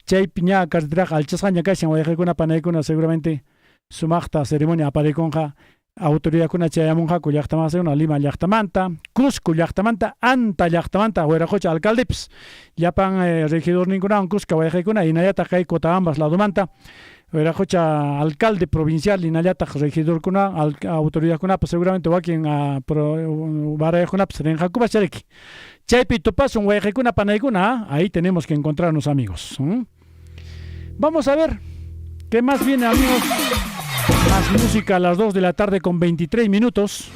chay piña cartera alchasqaña kashan wayqikuna panaykuna seguramente sumaqta ceremonia aparikunqa autoridadkuna chayamunqaku llaqtamasiyuna Lima llaqtamanta, Cusco llaqtamanta, Anta llaqtamanta wayraqucha alcaldepis llapan regidorninkunawan Cusco wayqikuna hinallataq kay Cotabambas ladumanta wayraqucha alcalde provincial hinallataq regidorkuna autoridadkunapas seguramente wakin baraykunapas rinqakupas chariki chaypi tupasun wayqikuna panaykuna ahí tenemos que encontrarnos amigos. Vamos a ver qué más viene amigos. Más música a las 2 de la tarde con 23 minutos.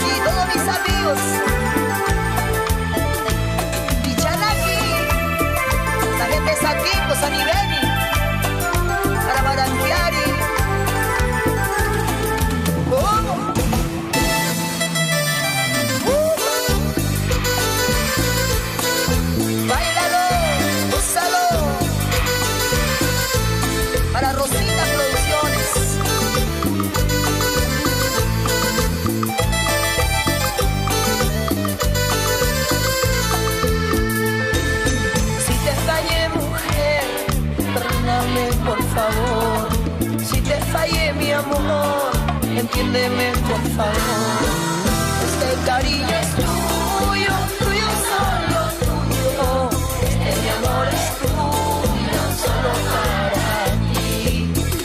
Y todos mis amigos, Pichanaki, la gente es aquí, pues a Niveni, para Baranquiari. Para Rosita Producciones. Si te fallé, mujer, perdóname por favor. Si te fallé, mi amor, entiéndeme por favor. Este cariño es tuyo, tuyo solo tuyo. Este mi amor es tuyo, solo para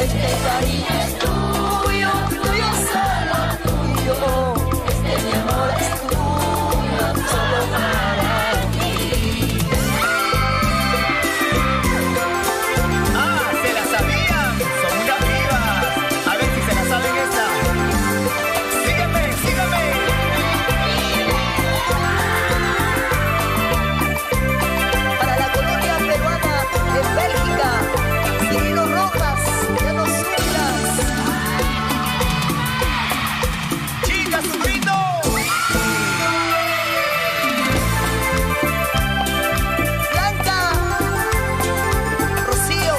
este cariño es tuyo, tuyo solo tuyo. Este mi amor es tuyo, solo para ti. Ah, se la sabían, son muy vivas. A ver si se la saben esta. Sígueme, sígueme. Para la colonia peruana en Bélgica, Cirilo Rojas. Chicas, un grito. Blanca, Rocío,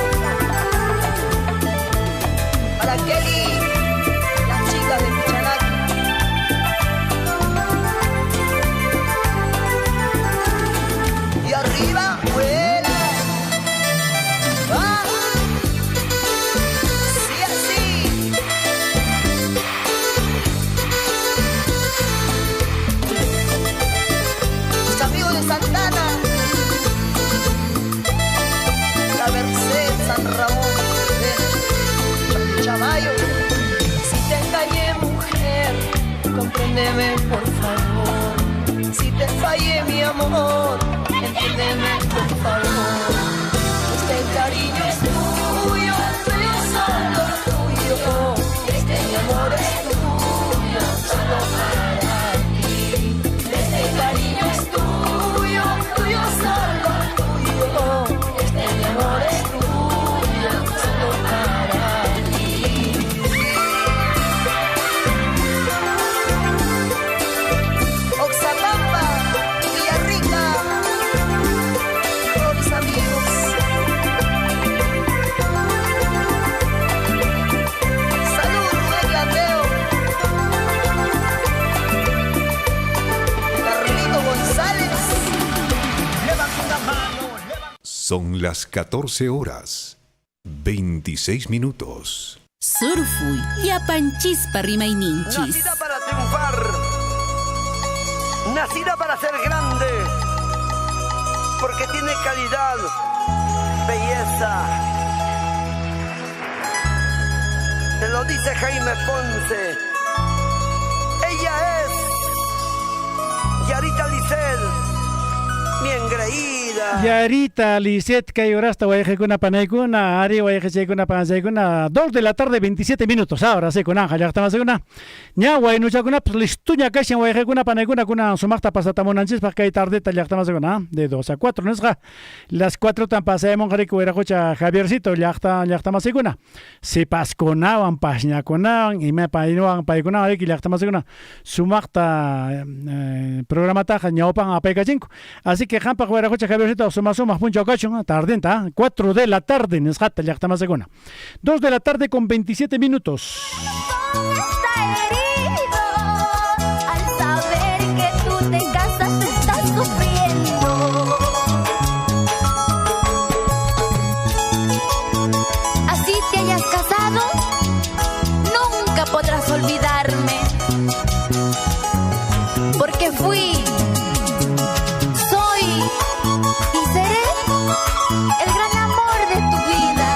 para Kelly, las chicas de Pichanaki. Y arriba, vuela. ¡Va! Sí, así. Mis amigos de Santana, la Merced, San Ramón, Chamayo. Si te engañé, mujer, compréndeme por favor. Si te fallé, mi amor, entiéndeme por favor. Este cariño es tuyo, tuyo solo tuyo. Este mi amor es tuyo, solo para ti. Este cariño es tuyo, tuyo solo tuyo. Este mi amor es tuyo, solo para ti. Oxapampa, Villarrica, todos mis amigos. Salud, Rubén Landeo. Carlito González. Levanta la mano, levanta. Son las 14 horas, 26 minutos. Surfuy, yapanchispa rimaininchis. Nacida para triunfar, nacida para ser grande, porque tiene calidad, belleza. Te lo dice Jaime Ponce. Ella es Yarita Lisset, mi engreída. Yarita Lisset kay horasta wayqikuna panaykuna ari wayqichaykuna pansaykuna 2 de la tarde 27 minutos ahora sí kunanja llaqtamasykuna ña waynuchakunapas listuña kashan wayqikuna panaykuna kunan sumaqta pasatamunanchikpaq kay tardeta llaqtamasykuna de 2 a 4 nisqa las 4 tan pasaymunqariki wayraqucha Javiercito llaqtamasikuna sipaskunawan pashñakunawan imapaywan paykunawan riki llaqtamasikuna sumaqta programataqa ñawpan apaykachinku así que qampaq wayraqucha Javiercito sumaq puncha kachun tardenta 4 de la tarde nisqata llaqtamasykuna 2 de la tarde con 27 minutos. olvidarme, porque fui, soy y seré el gran amor de tu vida.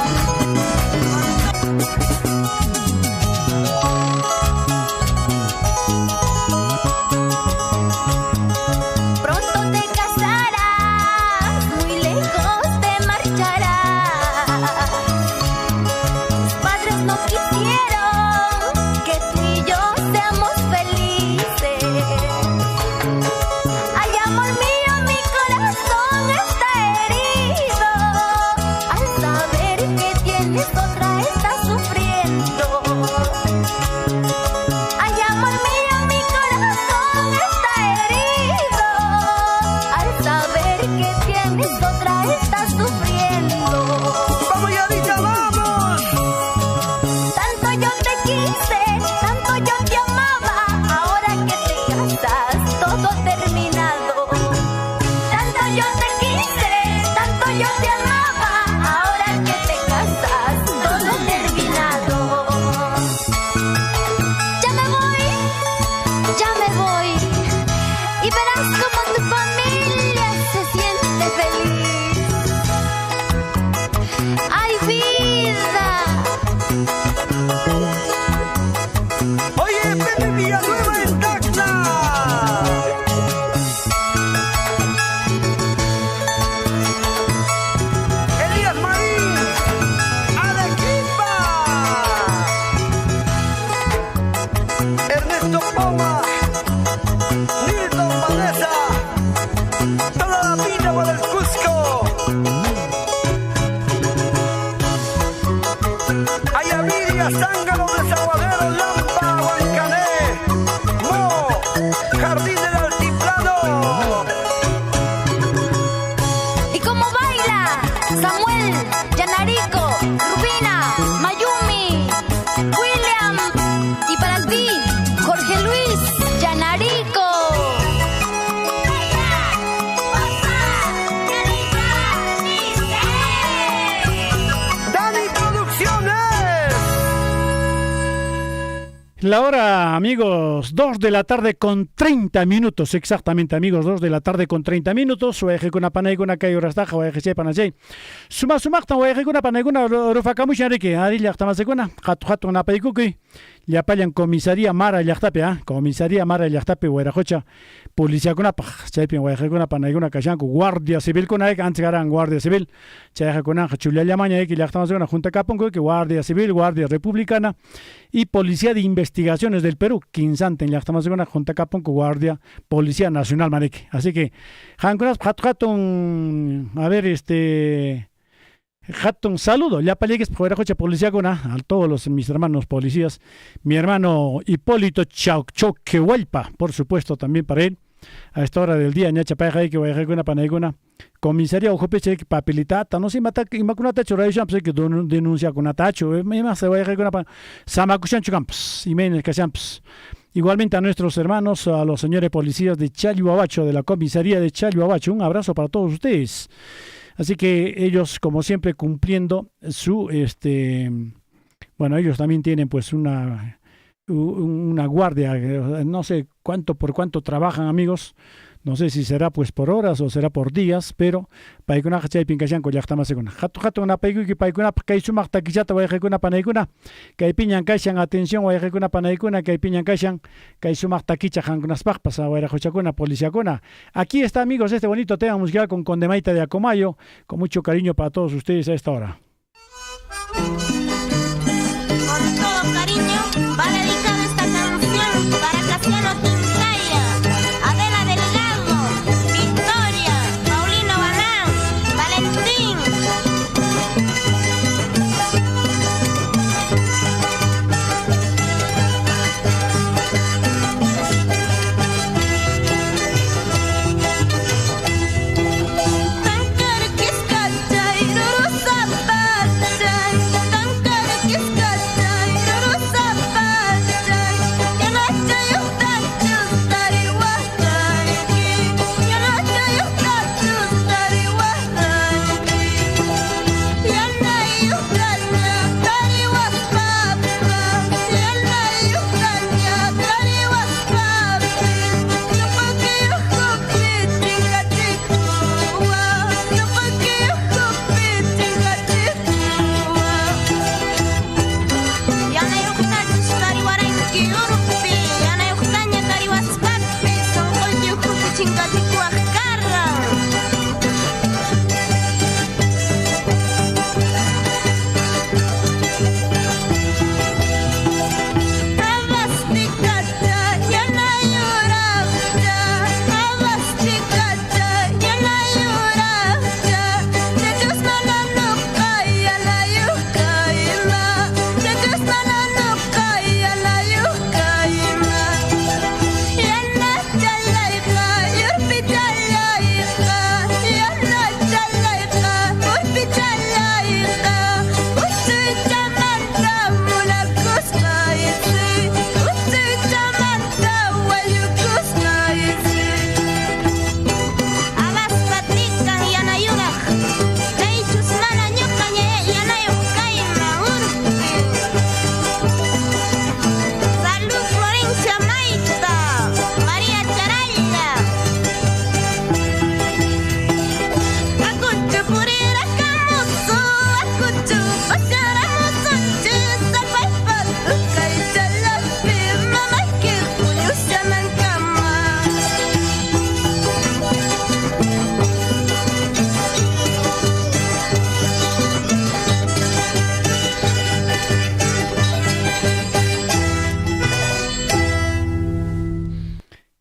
Pronto te casarás, muy lejos te marcharás. Tus padres no quisieron que tú y yo seamos felices. Ay, amor mío, mi corazón está herido al saber que tienes otra, estás sufriendo. Ay, amor mío, mi corazón está herido al saber que tienes otra, estás sufriendo. ¡Vamos, Yarita, vamos! Tanto yo te quise, tanto yo te amaba, ahora que te casas, todo terminado. Tanto yo te quise, tanto yo te amaba, ahora que te casas, todo terminado. Ya me voy, y verás cómo tu familia se siente feliz. ¡Ay, vida! Oye, Pepe Villanueva en Tacna. Elías Marín, Arequipa. Ernesto Poma, Nilton Vanessa, toda la vida para el Cusco. Ayaviria, Zángano de Sabadero, Lampa, Huancané, Mo, Jardín del Altiplano. ¿Y cómo baila? Samuel, Yanarico, Rubina, Mayumi, William, y para ti, Jorge Luis, Yanarico. Dani Producciones. La hora, amigos, 2 de la tarde con 30 minutos, exactamente, amigos, 2 de la tarde con 30 minutos. Oeje con panay con acá y orastaja, oeje se panay. Suma oeje con panay con orofakamush arike, ari llaqtamasecuna, hatu na paikuki. Llapayan comisaría Mara llaqtapi, comisaría Mara llaqtapi huerajocha, policía kunapaj, chaypin oeje con panay con kashanku, guardia civil con antes garan guardia civil, chayja con chulia llamaña que llaqtamasecuna junta capongo que guardia civil, guardia republicana y policía de investigaciones del Perú, Quinzante en llaqtamasecuna junta capongo guardia policía nacional marique. Así que hankunas hatun a ver un saludo, ya para llegues por coche policía con a todos mis hermanos policías, mi hermano Hipólito Choquehualpa, por supuesto también para él, a esta hora del día, ñacha paja que voy a dejar una panaiguna, comisaría ojo peche papelitata, no se mata y macunata chorayam que denuncia con atacho, me más se voy a dejar una samacuchan chucamps, y menes cachamps. Igualmente a nuestros hermanos, a los señores policías de Chalhuabacho, de la comisaría de Chalhuabacho, un abrazo para todos ustedes. Así que ellos, como siempre, cumpliendo su, bueno, ellos también tienen pues una guardia, no sé por cuánto trabajan, amigos, no sé si será pues por horas o será por días, pero paikuna hachay pinkashanko llaqtamasecuna. Hatu una paikuki paikuna kay sumaq takillata wayqikuna panaykuna, kay piñan kashan atención wayqikuna panaykuna, kay piñan kashan kay sumaq takicha hankunaspaqpas wayrajochakuna policiakuna. Aquí está, amigos, este bonito tema musical con Condemaita de Acomayo, con mucho cariño para todos ustedes a esta hora. Con todo cariño va dedicada esta canción para Casiano Tintaya, Adela Delgado, Victoria, Paulino Banán, Valentín. Tan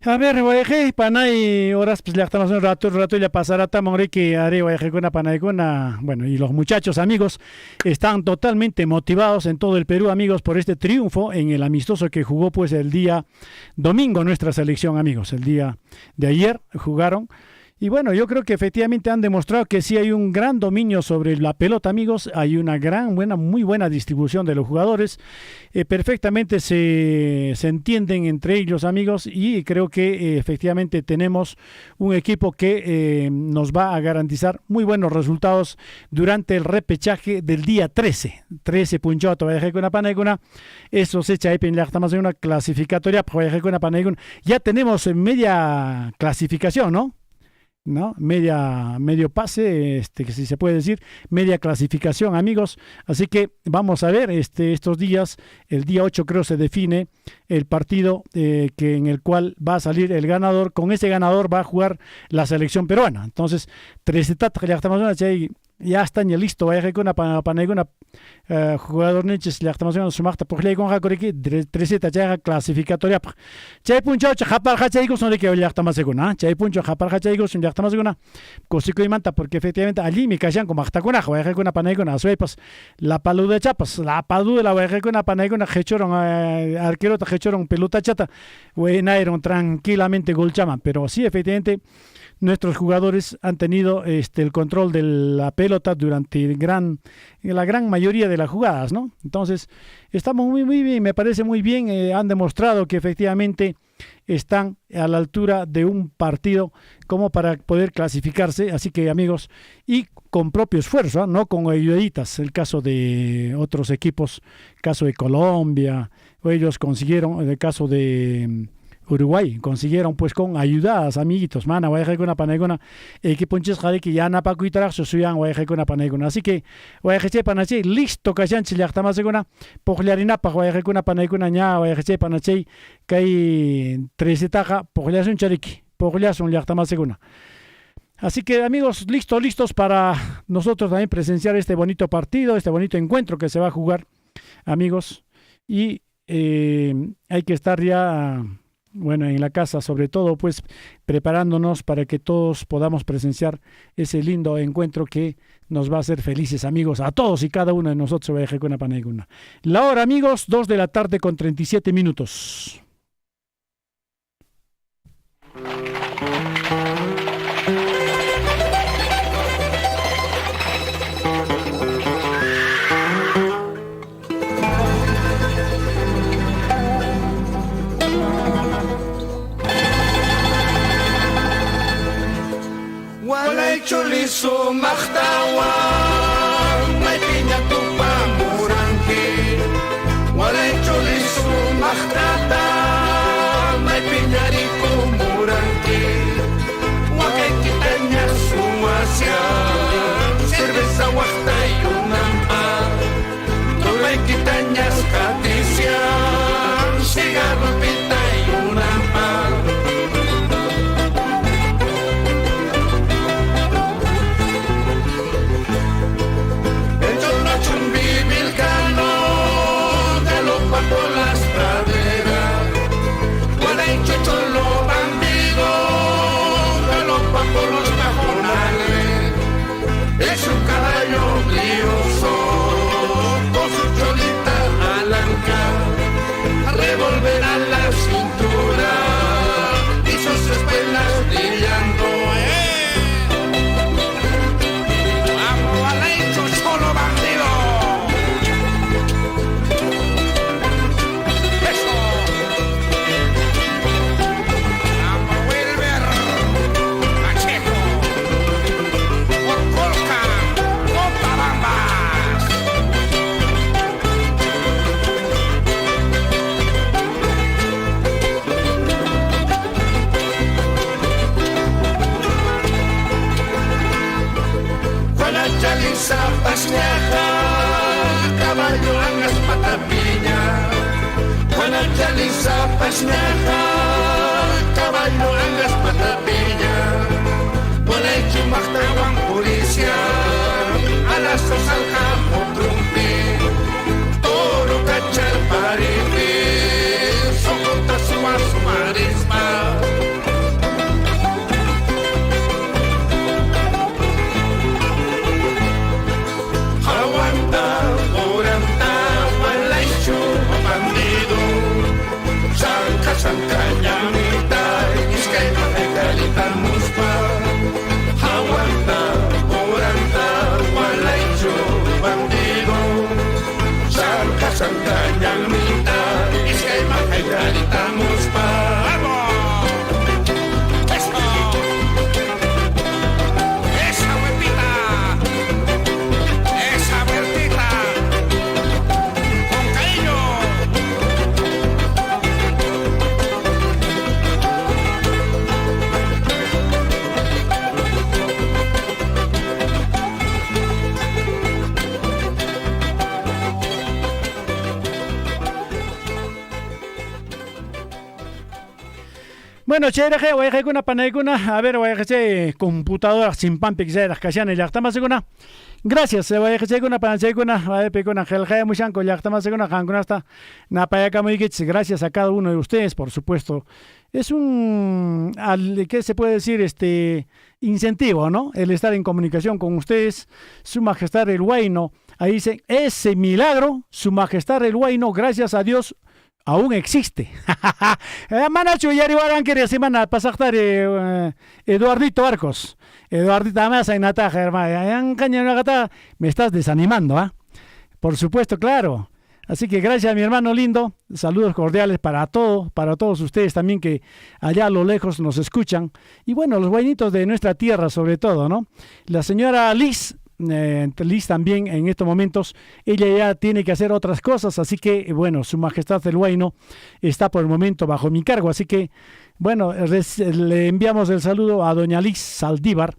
A ver, guayeje, panay, horas, pues ya estamos un rato ya pasará tamore que haré guayeje con panay con bueno, y los muchachos amigos están totalmente motivados en todo el Perú, amigos, por este triunfo en el amistoso que jugó pues el día domingo nuestra selección, amigos, el día de ayer jugaron. Y bueno, yo creo que efectivamente han demostrado que sí hay un gran dominio sobre la pelota, amigos. Hay una muy buena distribución de los jugadores. Perfectamente se entienden entre ellos, amigos. Y creo que efectivamente tenemos un equipo que nos va a garantizar muy buenos resultados durante el repechaje del día 13. 13 punchato, una paneguna. Eso se echa ahí en una clasificatoria. Ya tenemos media clasificación, ¿no? Medio pase, que si se puede decir, media clasificación, amigos. Así que vamos a ver estos días, el día 8 creo se define el partido en el cual va a salir el ganador. Con ese ganador va a jugar la selección peruana. Entonces, ya están ya listo, vaya con una jugador neches la estamos haciendo su marta por ley con jacoriki 3 ya clasificatoria. Chay puncho chapar hachaigo son de que ya estamos seguna. Chay puncho chapar hachaigo son ya estamos seguna. Cosico y manta porque efectivamente allí me callan como hasta con vaya con una panay con pues la palu de chapas, la palu de la vaya con una panay con hechoron arquero hechoron pelota chata. Buena eran tranquilamente gol chama, pero sí efectivamente nuestros jugadores han tenido el control de la pelota durante la gran mayoría de las jugadas, ¿no? Entonces, estamos muy bien, me parece muy bien. Han demostrado que efectivamente están a la altura de un partido como para poder clasificarse. Así que, amigos, y con propio esfuerzo, no con ayuditas. El caso de otros equipos, caso de Colombia, ellos consiguieron, el caso de Uruguay, consiguieron pues con ayudas, amiguitos, mana, voy a dejar con una panegona, equipo en Chisjari que ya napa cuitar, suyan, voy a dejar con una panegona. Así que voy a dejar panache, listo, que ya ya está más segura, pojlarina, voy a dejar con una panegona, ya voy a dejar panache, que hay 13 taja, pojlas un chariqui, pojlas un ya está más segura. Así que, amigos, listos para nosotros también presenciar este bonito partido, este bonito encuentro que se va a jugar, amigos, y hay que estar ya, bueno, en la casa, sobre todo, pues preparándonos para que todos podamos presenciar ese lindo encuentro que nos va a hacer felices, amigos, a todos y cada uno de nosotros. La hora, amigos, 2 de la tarde con 37 minutos. Cholizo mahtawa may pinatupa murangki walay cholizo mahtata may pinyariko murangki wakay kita niya sumasya cerveza waktay unampa tulay kita niya skatisya sigaron pitay unampa. Por las praderas, Guaray Cholo bandido, galopa por los cajonales, es un caballo brioso, con su cholita alanca, revolver a la cintura, y sus espuelas brillando, Vamos, Guaray Cholo bandido. Chaliza pasneja, caballo angas patapiña. Buena chaliza pasneja, caballo angas patapiña. Buena chumachtawan puricia, a las dos al campo trumpi. Toro cachar paripi, socota suma sumarisma. Bueno, chévere, voy a una panaicuna, a ver, voy a hacer computadora sin pan pixeras, casiana y ya está más segura. Gracias, voy a hacer una panaicuna, voy a pedir una gelja muchanco, ya está más segura, jancuna hasta napayaka muy gracias a cada uno de ustedes, por supuesto. Es un, ¿qué se puede decir? Incentivo, ¿no? El estar en comunicación con ustedes, Su Majestad el Huayno. Ahí dice, ese milagro, Su Majestad el Huayno, gracias a Dios, aún existe. Manacho y Aribarán quería semana pasar Eduardito Arcos. Eduardito Amasa en Nataja, hermano. Me estás desanimando, ¿ah? Por supuesto, claro. Así que gracias a mi hermano lindo, saludos cordiales para todos ustedes también que allá a lo lejos nos escuchan. Y bueno, los guaynitos de nuestra tierra sobre todo, ¿no? La señora Liz también en estos momentos, ella ya tiene que hacer otras cosas, así que bueno, Su Majestad el Huayno está por el momento bajo mi cargo, así que bueno, le enviamos el saludo a doña Liz Saldívar,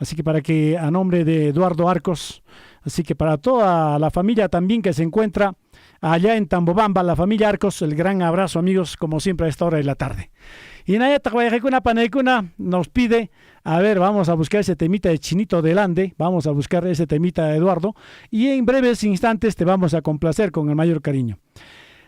así que para que a nombre de Eduardo Arcos, así que para toda la familia también que se encuentra allá en Tambobamba, la familia Arcos, el gran abrazo amigos, como siempre a esta hora de la tarde. Y Nayata Guayajecuna Panaicuna nos pide, a ver, vamos a buscar ese temita de Chinito del Ande, vamos a buscar ese temita de Eduardo, y en breves instantes te vamos a complacer con el mayor cariño.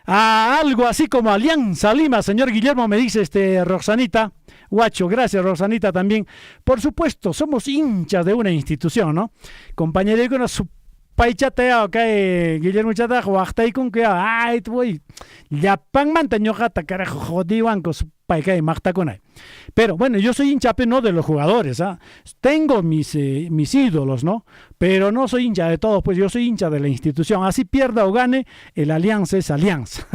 Algo así como Alianza Lima, señor Guillermo, me dice Roxanita, Guacho, gracias Roxanita también. Por supuesto, somos hinchas de una institución, ¿no? Compañero con su paichata, ok, Guillermo Chata, huachtai con que, ay, voy, ya pan mantañojata, carajo, jodiwan con su paika y magta con ahí. Pero bueno, yo soy hincha no de los jugadores, ¿ah? Tengo mis ídolos, ¿no? Pero no soy hincha de todos, pues yo soy hincha de la institución. Así pierda o gane, el Alianza es Alianza.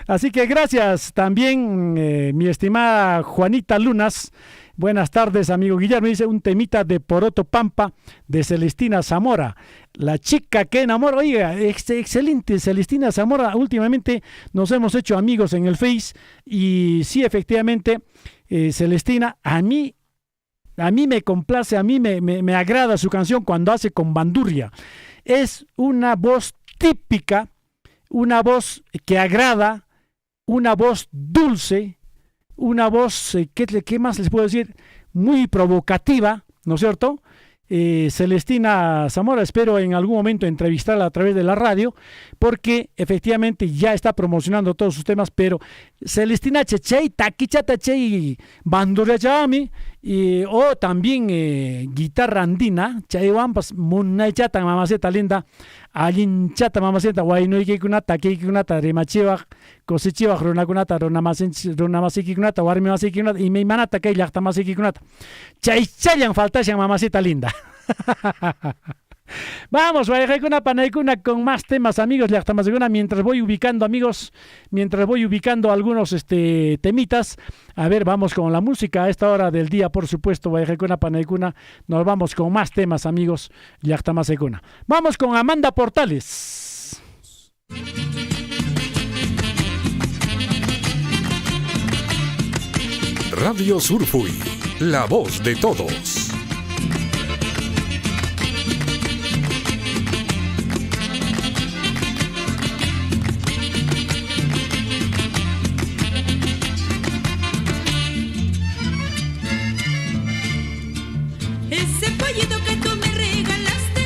Así que gracias también, mi estimada Juanita Lunas. Buenas tardes, amigo Guillermo. Dice un temita de Poroto Pampa de Celestina Zamora. La chica que enamora. Oiga, excelente Celestina Zamora. Últimamente nos hemos hecho amigos en el Face. Y sí, efectivamente, Celestina, a mí me complace, a mí me agrada su canción cuando hace con bandurria. Es una voz típica, una voz que agrada, una voz dulce, una voz, ¿qué más les puedo decir? Muy provocativa, ¿no es cierto? Celestina Zamora, espero en algún momento entrevistarla a través de la radio, porque efectivamente ya está promocionando todos sus temas, pero Celestina Chechey, Taquichata Chey, Bandura Chami, o también guitarra andina, Chayuampas, Munaychata, mamaceta linda, Alinchata, mamaceta, Guaynoikikunata, Kikunata, Rimachiva, Cosichiva, Runakunata, Runamasikikunata, Warmimasikikunata, y mi manata, que ya está masikikunata. Chaychayan, faltayan, mamaceta linda. Vamos, una panaicuna con más temas, amigos. Mientras voy ubicando, amigos, algunos temitas. A ver, vamos con la música a esta hora del día, por supuesto. Una panaicuna. Nos vamos con más temas, amigos. Vamos con Amanda Portales. Radio Surfuy, la voz de todos. Ese pollito que tú me regalaste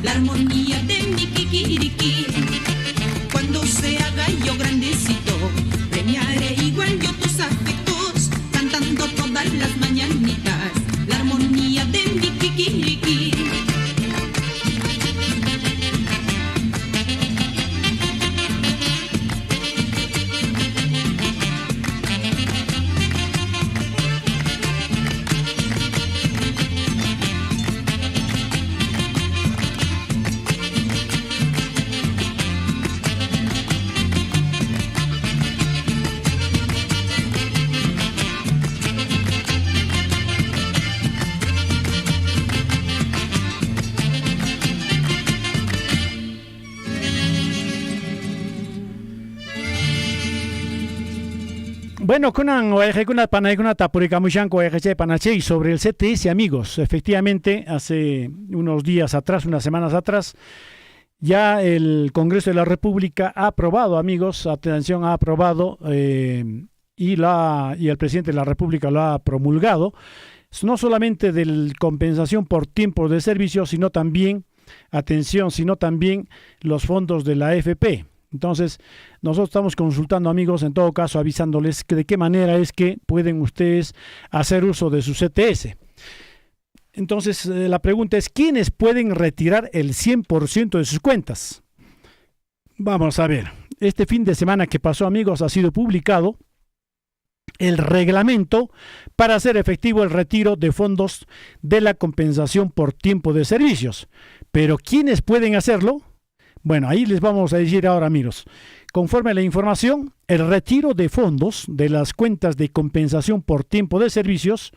la armonía de mi kikiriki. Cuando se haga yo grandecito, premiaré igual yo tus afectos, cantando todas las mañanitas, la armonía de mi kikiriki. Bueno, kunan kuna panaikuna tapurikamushanko panache sobre el CTS, amigos. Efectivamente, hace unos días atrás, unas semanas atrás, ya el Congreso de la República ha aprobado, amigos, atención, ha aprobado y el presidente de la República lo ha promulgado, no solamente de compensación por tiempo de servicio, sino también, atención, sino también los fondos de la AFP. Entonces, nosotros estamos consultando, amigos, en todo caso, avisándoles que de qué manera es que pueden ustedes hacer uso de su CTS. Entonces, la pregunta es, ¿quiénes pueden retirar el 100% de sus cuentas? Vamos a ver. Este fin de semana que pasó, amigos, ha sido publicado el reglamento para hacer efectivo el retiro de fondos de la compensación por tiempo de servicios. Pero, ¿quiénes pueden hacerlo? Bueno, ahí les vamos a decir ahora, amigos. Conforme a la información, el retiro de fondos de las cuentas de compensación por tiempo de servicios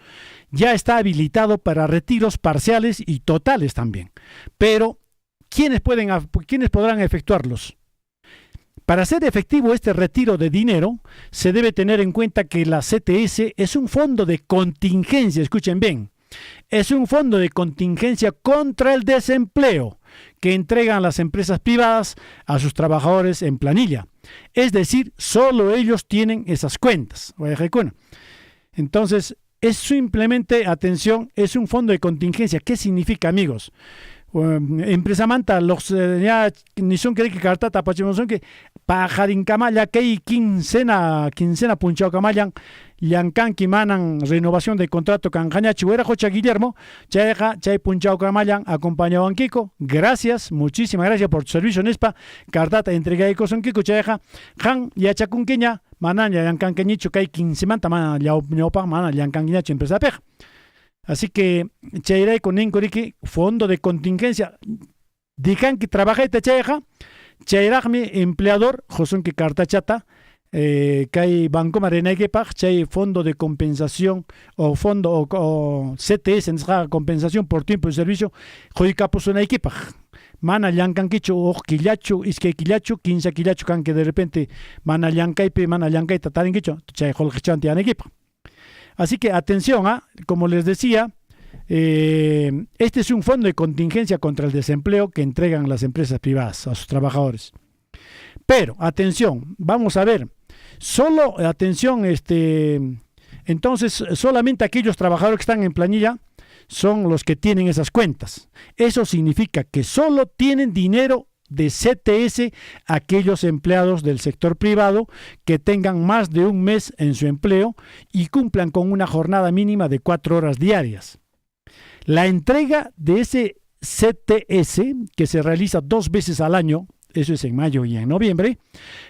ya está habilitado para retiros parciales y totales también. Pero, ¿quiénes podrán efectuarlos? Para hacer efectivo este retiro de dinero, se debe tener en cuenta que la CTS es un fondo de contingencia, escuchen bien, es un fondo de contingencia contra el desempleo que entregan las empresas privadas a sus trabajadores en planilla. Es decir, solo ellos tienen esas cuentas. Entonces, es simplemente, atención, es un fondo de contingencia. ¿Qué significa, amigos? Empresa manta, los ya ni son que carta tapachemos son que pajarin camaya que hay quincena punchao camayan yankan kimanan renovación de contrato can caña chihuera jocha Guillermo chay punchao camayan acompañado en Kiko. Gracias, muchísimas gracias por tu servicio Nespa cartata entrega de cosas en Kiko chayeja han ya chacunqueña manan ya yankan queñicho que hay 15 manta mana ya pa mana yankan queñacho empresa peja. Así que, chayray con Ninkoriki, fondo de contingencia. Dijan que trabaja esta chayja, chayragmi empleador, Josun que carta chata, que hay banco marena que pag, chay fondo de compensación o fondo o CTS, en esa compensación por tiempo de servicio, joycapos una equipa. Mana yankan kicho o killachu, iske killachu, 15 killachu can que de repente mana yankaipe, mana yankay tatarin kicho, chay jolchanti an equipa. Así que atención, como les decía, este es un fondo de contingencia contra el desempleo que entregan las empresas privadas a sus trabajadores. Pero, atención, vamos a ver, entonces solamente aquellos trabajadores que están en planilla son los que tienen esas cuentas. Eso significa que solo tienen dinero de CTS aquellos empleados del sector privado que tengan más de un mes en su empleo y cumplan con una jornada mínima de 4 horas diarias. La entrega de ese CTS, que se realiza 2 veces al año, eso es en mayo y en noviembre,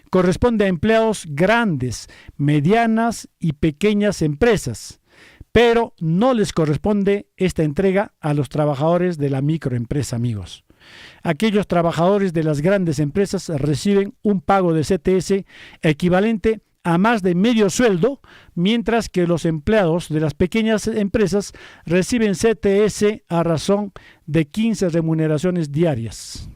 corresponde a empleados grandes, medianas y pequeñas empresas, pero no les corresponde esta entrega a los trabajadores de la microempresa, amigos. Aquellos trabajadores de las grandes empresas reciben un pago de CTS equivalente a más de medio sueldo, mientras que los empleados de las pequeñas empresas reciben CTS a razón de 15 remuneraciones diarias.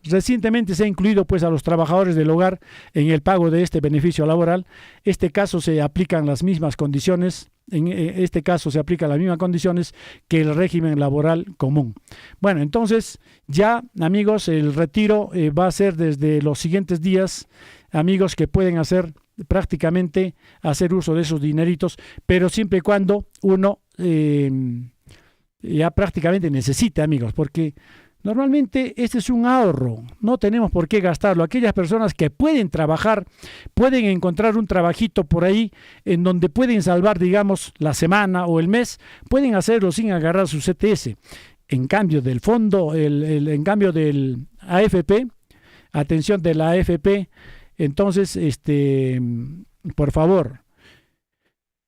Recientemente se ha incluido pues a los trabajadores del hogar en el pago de este beneficio laboral. Este caso se aplican las mismas condiciones. En este caso se aplican las mismas condiciones que el régimen laboral común. Bueno, entonces ya, amigos, el retiro va a ser desde los siguientes días, amigos, que pueden hacer prácticamente hacer uso de esos dineritos, pero siempre y cuando uno ya prácticamente necesita, amigos, porque normalmente este es un ahorro, no tenemos por qué gastarlo. Aquellas personas que pueden trabajar, pueden encontrar un trabajito por ahí en donde pueden salvar, digamos, la semana o el mes, pueden hacerlo sin agarrar su CTS. En cambio del fondo, en cambio del AFP, atención de la AFP, entonces, por favor,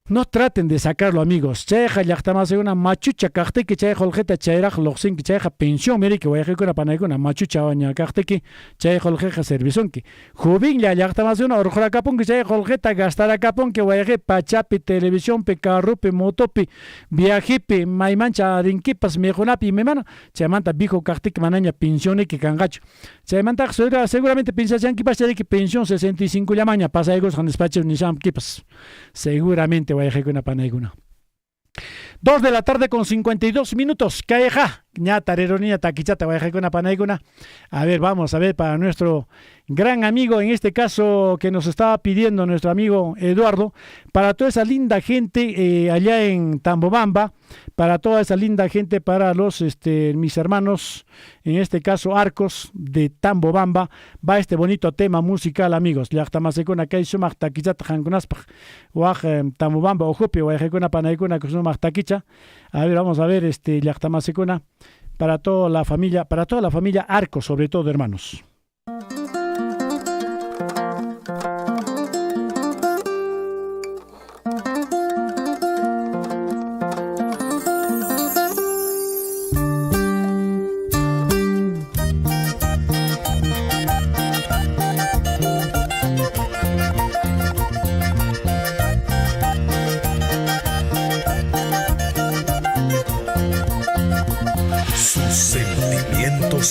no traten de sacarlo, amigos. Cheja llaqtamas una machucha kaqtiki chay holgeta chayraq loqsinki chayqa pensión miriki wayqikuna panaykuna machucha waña kaqtiki chay holgeja servisunki. Jubinlla llaqtamas una urqurakapunki chay holgeta gastarakapunki wayqi pachapi, televisiónpi, carrupi, motopi, viajipi, maymancha rinkipas miqunapi imana chaymanta viejo kaqtiki manaña pensioniki kanqachu. Chaymanta seguramente pensachankipas chariki pensión 65 llamaña pasaygos han despachos nishamkipas. Seguramente Guayajecuna Panayguna. 2 de la tarde con 52 minutos. Caeja, ñata, reronía, taquichata, Guayajecuna Panayguna. A ver, vamos a ver para nuestro gran amigo, en este caso que nos estaba pidiendo nuestro amigo Eduardo, para toda esa linda gente allá en Tambobamba, para toda esa linda gente, para los mis hermanos, en este caso Arcos de Tambobamba, va este bonito tema musical, amigos. Llaqtamasecuna kay sumaq taquichata hankunaspaq waq Tambobamba ujupi Guayajecuna Panaykuna kusumaq taquicha. A ver, vamos a ver llaqtamasecuna para toda la familia Arcos, sobre todo, hermanos.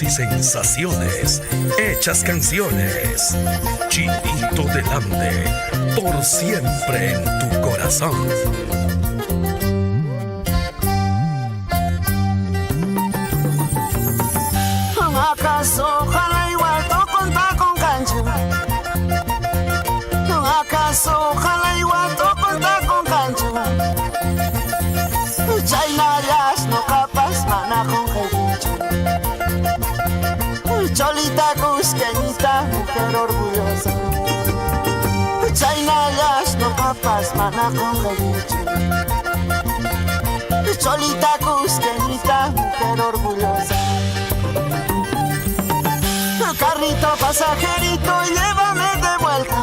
Y sensaciones hechas canciones. Chinito del Ande, por siempre en tu corazón. ¿Acaso ojalá igual tú contar con cancho? ¿Acaso ojalá igual tú contar con cancho? Chaynayas no capas mana con jedicho. Cholita cusqueñita, mujer orgullosa. Chaynayas no capas mana con jedicho. Cholita cusqueñita, mujer orgullosa. Carrito pasajerito, llévame de vuelta.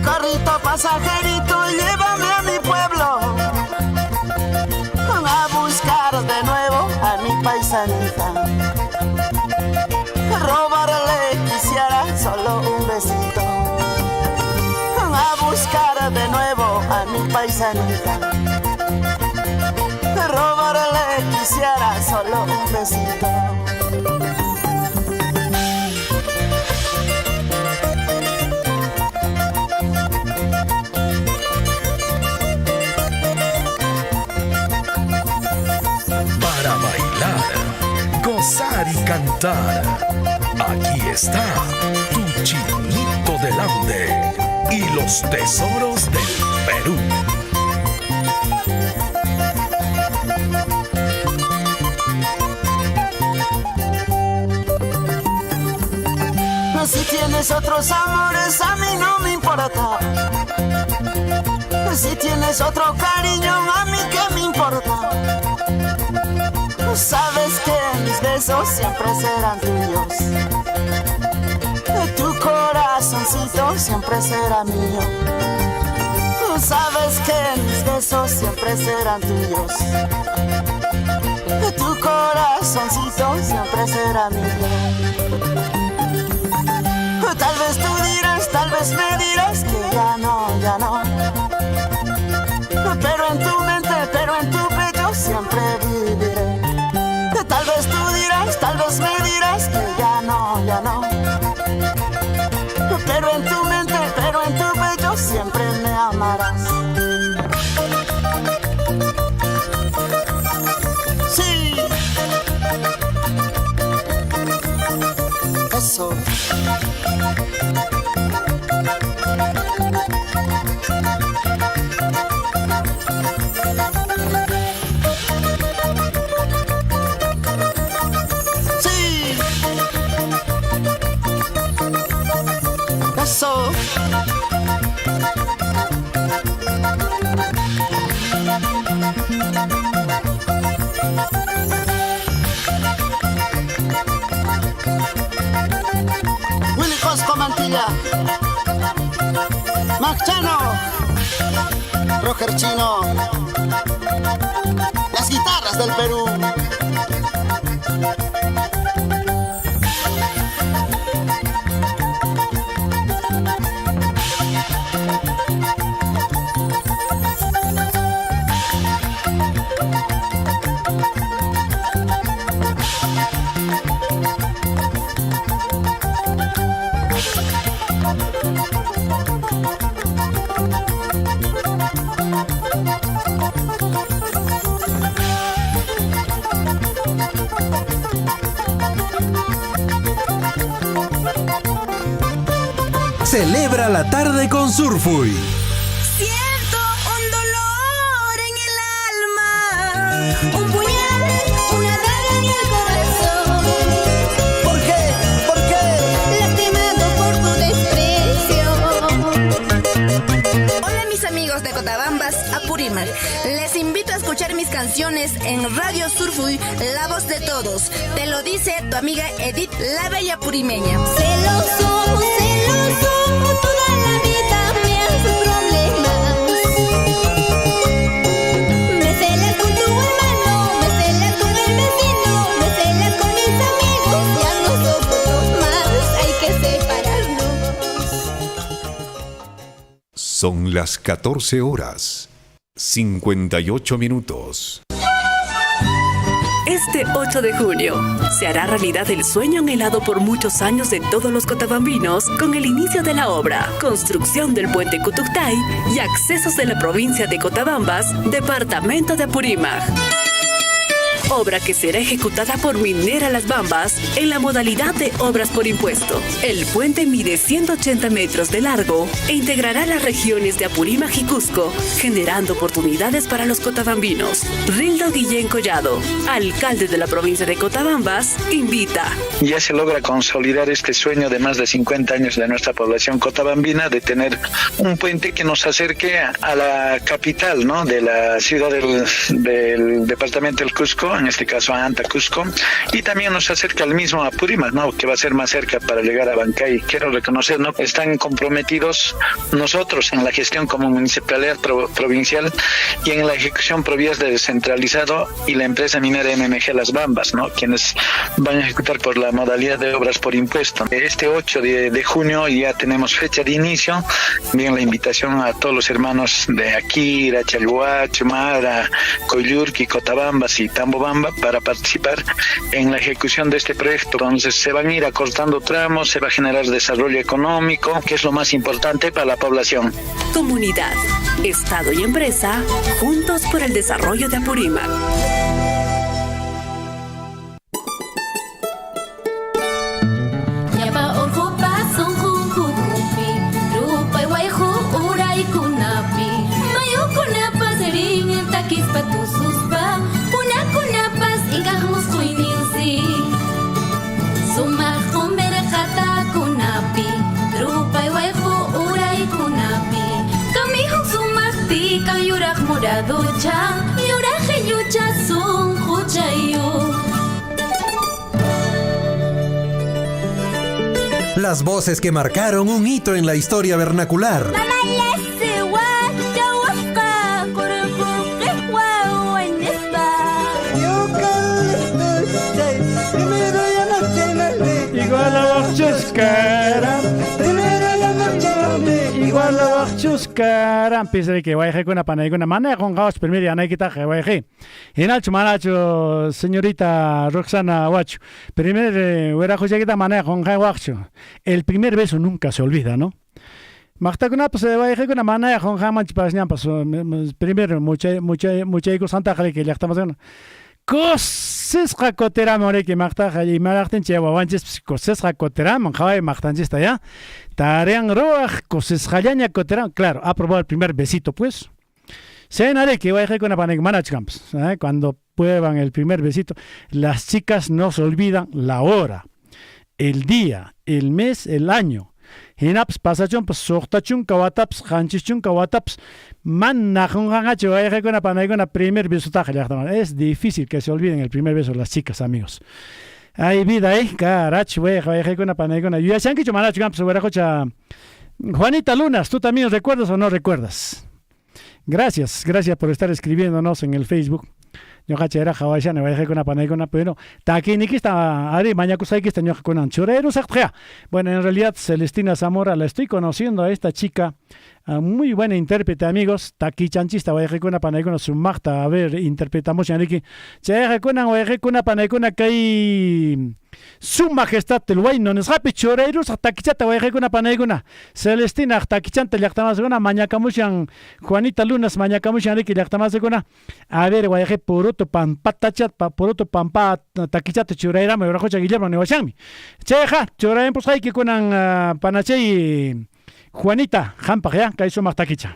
Carrito pasajerito, llévame a mi pueblo. A buscar de nuevo a mi paisanita. Robarle quisiera solo un besito. A buscar de nuevo a mi paisanita. Robarle quisiera solo un besito. Para bailar, gozar y cantar, aquí está tu Chinito del Ande y los tesoros del Perú. Si tienes otros amores, a mí no me importa. Si tienes otro cariño, a mí qué me importa. Sabes que mis besos siempre serán tuyos. Tu corazoncito siempre será mío. Sabes que mis besos siempre serán tuyos. Tu corazoncito siempre será mío. Tal vez tú dirás, tal vez me dirás que ya no. Pero en tu mente, pero en tu pecho siempre viviré. Tal vez tú dirás, tal vez me dirás que ya no. Pero en tu mente, pero en tu pecho siempre me amarás. Sí. Eso. Villa, Macchano, Roger Chino, las guitarras del Perú. Celebra la tarde con Surfuy. Siento un dolor en el alma, un puñal, una daga en el corazón. ¿Por qué? ¿Por qué? Lastimado por tu desprecio. Hola mis amigos de Cotabambas, Apurímac. Les invito a escuchar mis canciones en Radio Surfuy, La Voz de Todos. Te lo dice tu amiga Edith, la bella purimeña. Celoso, celoso, toda la vida me hace problemas. Me celas con tu hermano, me celas con el vecino, me celas con mis amigos. Ya no soporto más, hay que separarnos. Son las 14 horas, 58 minutos. Este 8 de junio se hará realidad el sueño anhelado por muchos años de todos los cotabambinos con el inicio de la obra, construcción del puente Cutuctay y accesos de la provincia de Cotabambas, departamento de Apurímac. Obra que será ejecutada por Minera Las Bambas en la modalidad de obras por impuesto. El puente mide 180 metros de largo e integrará las regiones de Apurímac y Cusco, generando oportunidades para los cotabambinos. Rildo Guillén Collado, alcalde de la provincia de Cotabambas, invita. Ya se logra consolidar este sueño de más de 50 años de nuestra población cotabambina de tener un puente que nos acerque a la capital, ¿no?, de la ciudad del departamento del Cusco, en este caso a Anta, Cusco, y también nos acerca al mismo Apurímac, ¿no?, que va a ser más cerca para llegar a Bancay. Quiero reconocer, ¿no?, están comprometidos nosotros en la gestión como municipalidad provincial y en la ejecución provías de descentralizado y la empresa minera MMG Las Bambas, ¿no?, quienes van a ejecutar por la modalidad de obras por impuesto. Este 8 de junio ya tenemos fecha de inicio. Bien, la invitación a todos los hermanos de Akira, Chalhuá, Chumara, Coyurqui, Cotabambas y Tambobamba para participar en la ejecución de este proyecto. Entonces se van a ir acortando tramos, se va a generar desarrollo económico, que es lo más importante para la población. Comunidad, Estado y empresa, juntos por el desarrollo de Apurímac. Las voces que marcaron un hito en la historia vernacular. Igual a Bachuscara, igual a Bachuscara. Empieza que vaya con una panay con una mana con gaos primero ya no hay que taje vaya. En alcho manacho señorita Roxana Huacho. Primero era José que ta mana con gaoacho. El primer beso nunca se olvida, ¿no? Magta con pues vaya con una mana con gamanch pasñan pasó primero mucha ego santa jale que ya estamos haciendo. Cosas racotera more que magta y maracten chewa wanches cosas racotera manjaba magtanchista ya. Tarean roaj cosas jallaña cotera, claro, aprobó el primer besito pues. Se nare que vaya con una panegmana champs, cuando prueban el primer besito, las chicas no se olvidan la hora, el día, el mes, el año. Hinaps pasachon pues sochtachun kawataps hanchichun kawataps man najun hangacho vaya con una panegona primer beso taja. Es difícil que se olviden el primer beso las chicas, amigos. Ay, vida, caracho, con panaicona. Yo ya se han dicho manacho, campos, Juanita Lunas, ¿tú también recuerdas o no recuerdas? Gracias por estar escribiéndonos en el Facebook. Yo era hawaiana, voy a con una panaicona, pero aquí ni que está, ari mañana que está con un chorero, bueno, en realidad Celestina Zamora la estoy conociendo a esta chica, muy buena intérprete, amigos. Taki chanchista, voy a con una panaicona, su magta, a ver, interpretamos ya aquí. Se con una panaicona que hay su majestad el guay no es rápido choreros hasta que chata voy a con una panaicona. Celestina hasta que chanta ya estamos con una mañana mushan Juanita Lunas mañana mushan aquí ya estamos con una. A ver, voy a poroto pampatachat poroto pampa taquichata chorera me voy a Guillermo Nevachami. Cheja chorera pues hay que con panache Juanita jampa ya que hizo más taquicha.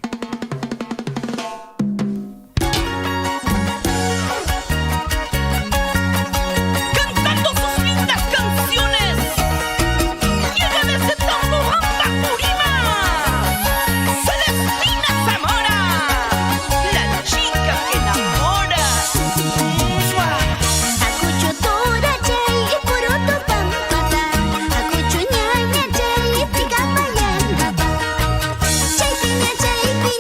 Take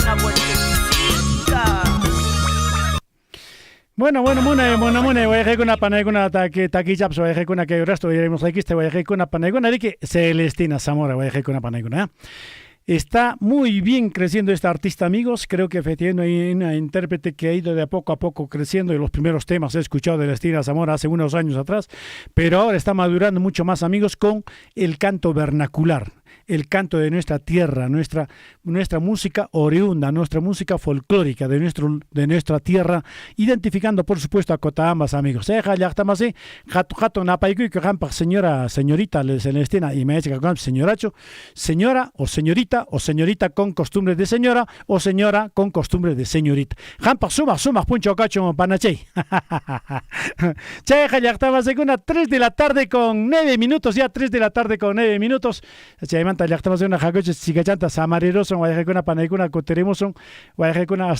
una vueltecita. Bueno, muna, voy a dejar una paneguna taki chaps, voy a dejar una que resto iremos aquí, voy a dejar una paneguna de que Celestina Zamora, voy a dejar una paneguna. Está muy bien creciendo esta artista, amigos. Creo que efectivamente hay una intérprete que ha ido de a poco creciendo. Y los primeros temas he escuchado de Celestina Zamora hace unos años atrás, pero ahora está madurando mucho más, amigos, con el canto vernacular. El canto de nuestra tierra, nuestra música oriunda, nuestra música folclórica de nuestra tierra, identificando por supuesto a Cotabambas, amigos. Jato napaiku que señorita Celestina y me dice que señoracho, señora o señorita con costumbre de señora o señora con costumbre de señorita. Jampa suma puncho cacho panachey. Cheja ya estamos en una 3 de la tarde con 9 minutos, ya 3 de la tarde con 9 minutos. Manta ya estamos en una jacoche sigachanta samariroson guayajecuna panaicuna coteremoson guayajecuna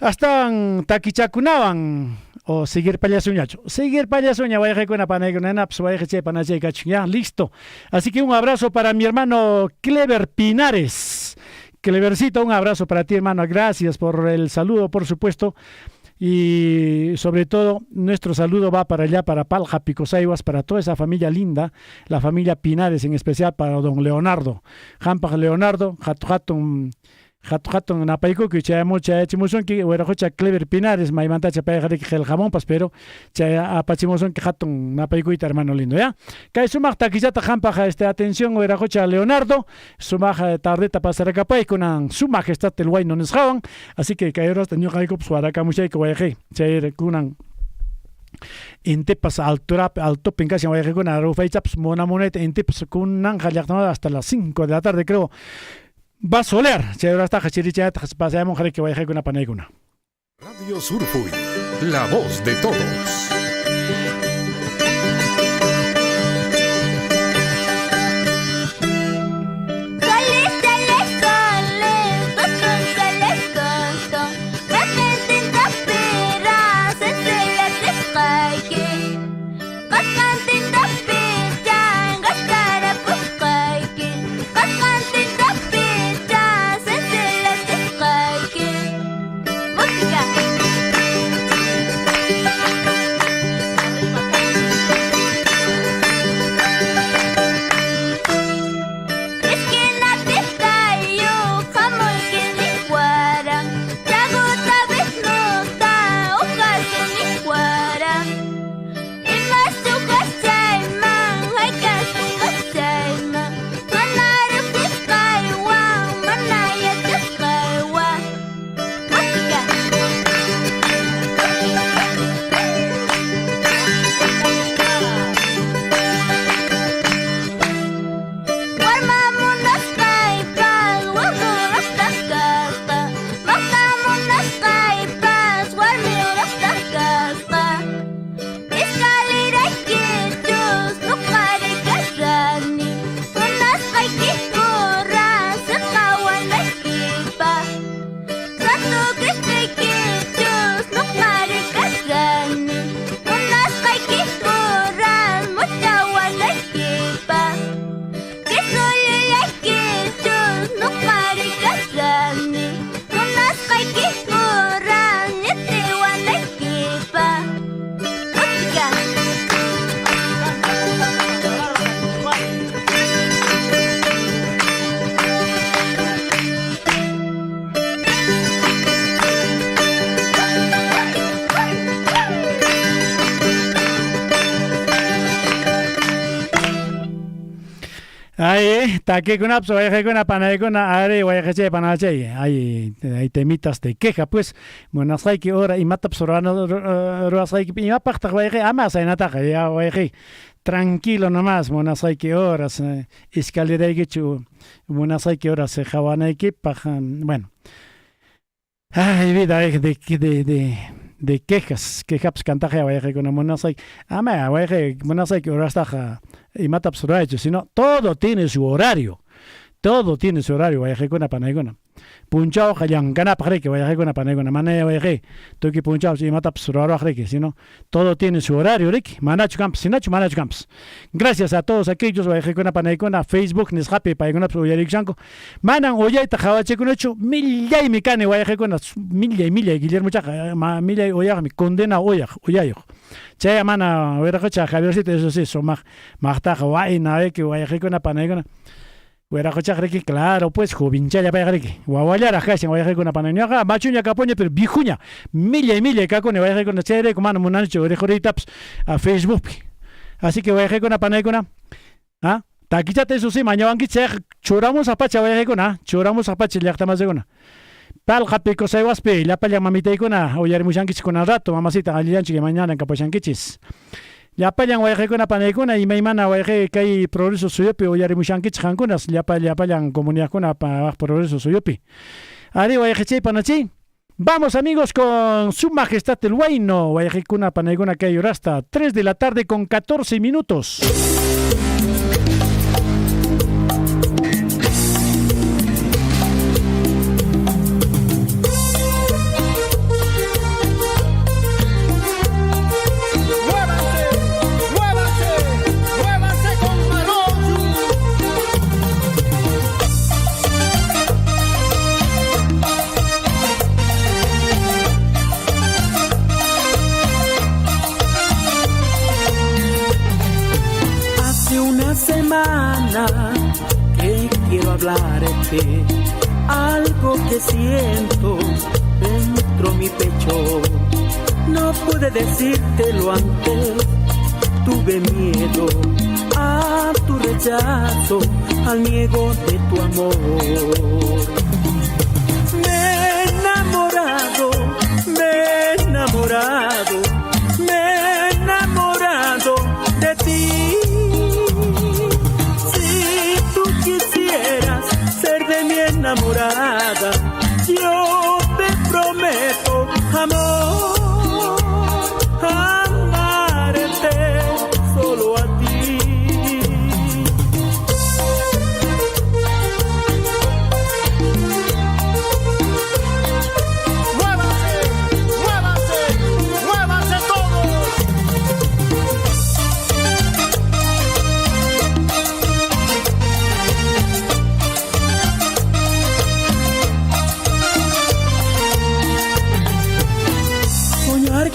estaban taquichacunaban o seguir payasuña guayajecuna panaicuna naps guayajeche panachay cachun ya listo. Así que un abrazo para mi hermano Clever Pinares. Clevercito, un abrazo para ti, hermano, gracias por el saludo, por supuesto. Y sobre todo nuestro saludo va para allá, para Palja, Picosaiwas, para toda esa familia linda, la familia Pinares, en especial para don Leonardo Jampaj Leonardo Hatun napaiku que chayamo chayachimoson que huerajocha Clever Pinares maimantacha payajarik gel jamón pero chaya apachimoson que hatun napaikuita, hermano lindo, ya kay sumak takillata jampaj atención huerajocha Leonardo sumak tardeta pasaracapay con su majestad el guay no nos jaban, así que cayeron tenido que suaraca muchay que guayaje chay kunan en tepas altura alto pincas en guayaje con arufaichaps monamonet en tepas kunan jalactamada hasta las 5 de la tarde, creo. Va a soler, se ahora está hachiricha, pasamos a que vaya con una paneguna. Radio Surfui, la voz de todos. Ay, taque con apso, vaya con una panadecona, are, vaya que panache, hay temitas de queja, pues, bueno, hay que ahora y mata psorano, hay que y aparte vaya amas en ataque, ya vaya tranquilo nomás, buenas hay que horas, escalera que chu, buenas hay que horas se jaban que pajan, bueno. Ay, vida de quejas cantaje vaya con una monasai, ama vaya monasai que ahora está y mata absurdo, sino todo tiene su horario. Todo tiene su horario, guayajecuna, panayguna. Punchao, jayancanap, que guayajecuna, panayguna, manea, guayaje. Toki punchao, si mata, suraro, si no, todo tiene su horario, Rick. Manacho Camps, sinacho, Manacho Camps. Gracias a todos aquellos, guayajecuna, panayguna, Facebook, Neshape, payguna, Uyarik Shanko. Manan, Oyay, Tajawachecunecho, Millay, Micane, guayajecuna, Millay, Guillermo Chaja, Millay, Oyag, mi condena, Oyayo. Che, mana, Oyaja, Javiercito, eso sí, somag, Magtaja, Guayna, que guayajecuna, panayguna. Hueracochajrequi, claro, pues, jovinchaya payajrequi. Guaguayara, jaisen, guayajecuna panañaja, machuña capoña, pero bijuña. Milla y cacone, guayajecuna chere, comano munancho, orejoritaps, a Facebook. Así que guayajecuna panaicuna, ¿ah? Taquichate, eso sí, mañana choramos a pacha, guayajecuna, choramos a pacha, ya está más de una. Pal japico se guaspe, la palla mamita icona, oyarimushanquich con al rato, mamacita, alianchi, que mañana en capoyanquichis. Llapayan guayajecuna panaykuna y maymana guayaje kay progreso suyupi o yarimushanquich jankunas llapayan comunidadkuna para progreso suyupi. Ari guayajechay panachi. Vamos amigos con su majestad el Huayno, guayajecuna panaykuna kay hasta 3 de la tarde con 14 minutos. Semana que quiero hablarte, algo que siento dentro mi pecho. No pude decírtelo antes, tuve miedo a tu rechazo, al niego de tu amor. Me he enamorado, de ti. Enamorada, yo te prometo, amor, amarte solo a ti. Muévanse todos.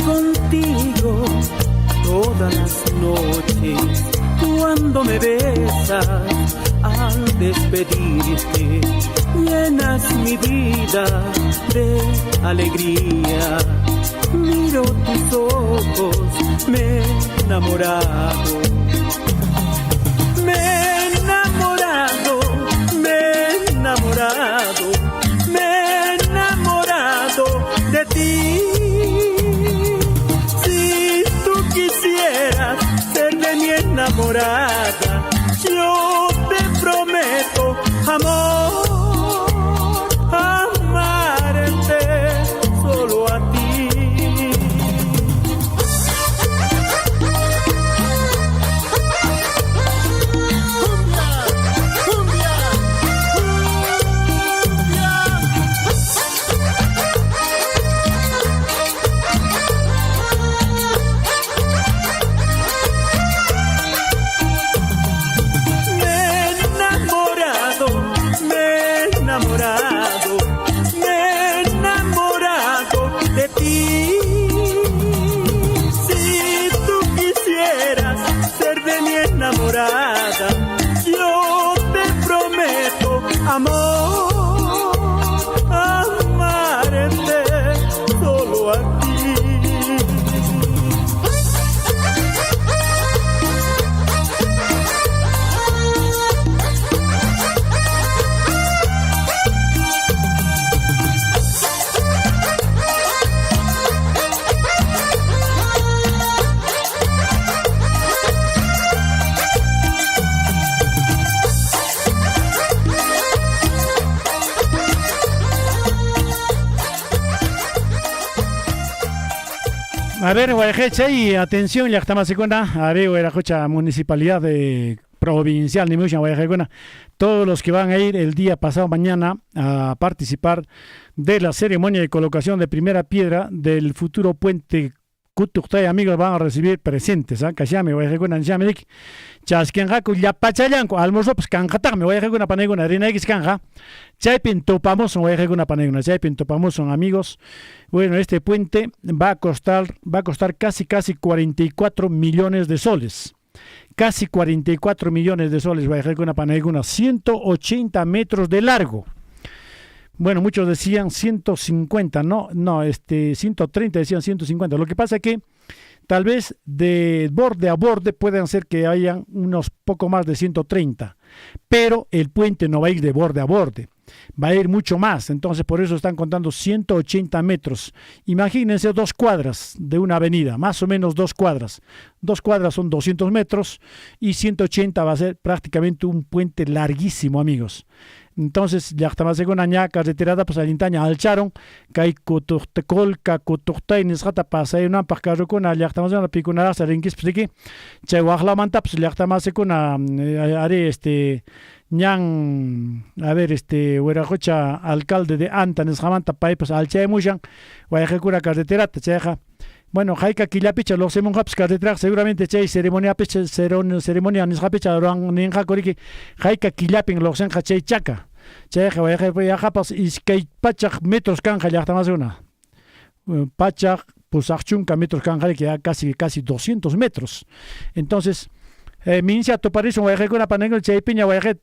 Contigo todas las noches, cuando me besas al despedirte, llenas mi vida de alegría. Miro tus ojos, me he enamorado. Me he enamorado, de ti. Enamorada, yo te prometo, amor, amarte solo a ti. Yo te prometo, amor, amarte solo a ti. A ver, Guayajecha y atención, ya estamos segunda. A ver, Guayajecha, Municipalidad de provincial, ni mucha Guayajeguna. Todos los que van a ir el día pasado mañana a participar de la ceremonia de colocación de primera piedra del futuro puente Kutuktay, amigos, van a recibir presentes, ¿ah? Kashame, Guayajeguna, Nshamedik, Chaskenjaku, Yapachayanco, almuerzo, pues Kanjatame, Guayajeguna, Paneguna, Rina X Kanja, Chaypin topamos, Guayajeguna, Paneguna, Chaypin topamos, son amigos. Bueno, este puente va a costar casi 44 millones de soles. Casi 44 millones de soles, Guayajeguna, Paneguna, 180 metros de largo. Bueno, muchos decían 150, no, 130 decían 150. Lo que pasa es que tal vez de borde a borde pueden ser que hayan unos poco más de 130, pero el puente no va a ir de borde a borde, va a ir mucho más, entonces por eso están contando 180 metros. Imagínense 2 cuadras de una avenida, más o menos 2 cuadras. 2 cuadras son 200 metros y 180 va a ser prácticamente un puente larguísimo, amigos. Entonces, ya estamos con una carretera, pues alintaña alcharon, que colca, cotoctay, nisjata pasa y una pascarro con ya estamos en la picunara, sarinquis, pues aquí, chewahla manta, pues ya estamos con haré ñan, a ver, huerajocha, alcalde de Anta, nisjamanta, pues alchay muchan, guayajecura carretera, techeja. Bueno, Jaika Killapicha, los Semon Haps Carretera, seguramente Chay, ceremonia Picha, ceremonia Nishapicha, Ninja Koriki, Jaika Killapin, los Senja Chay Chaca, Chay, Japas, Iskay Pachak, metros canja, ya está más de una. Pachak, pues Achunca, metros canja, que ya casi 200 metros. Entonces, Mincia Toparizo, Guayajecuna Panegol, Chaypiña, Guayaje,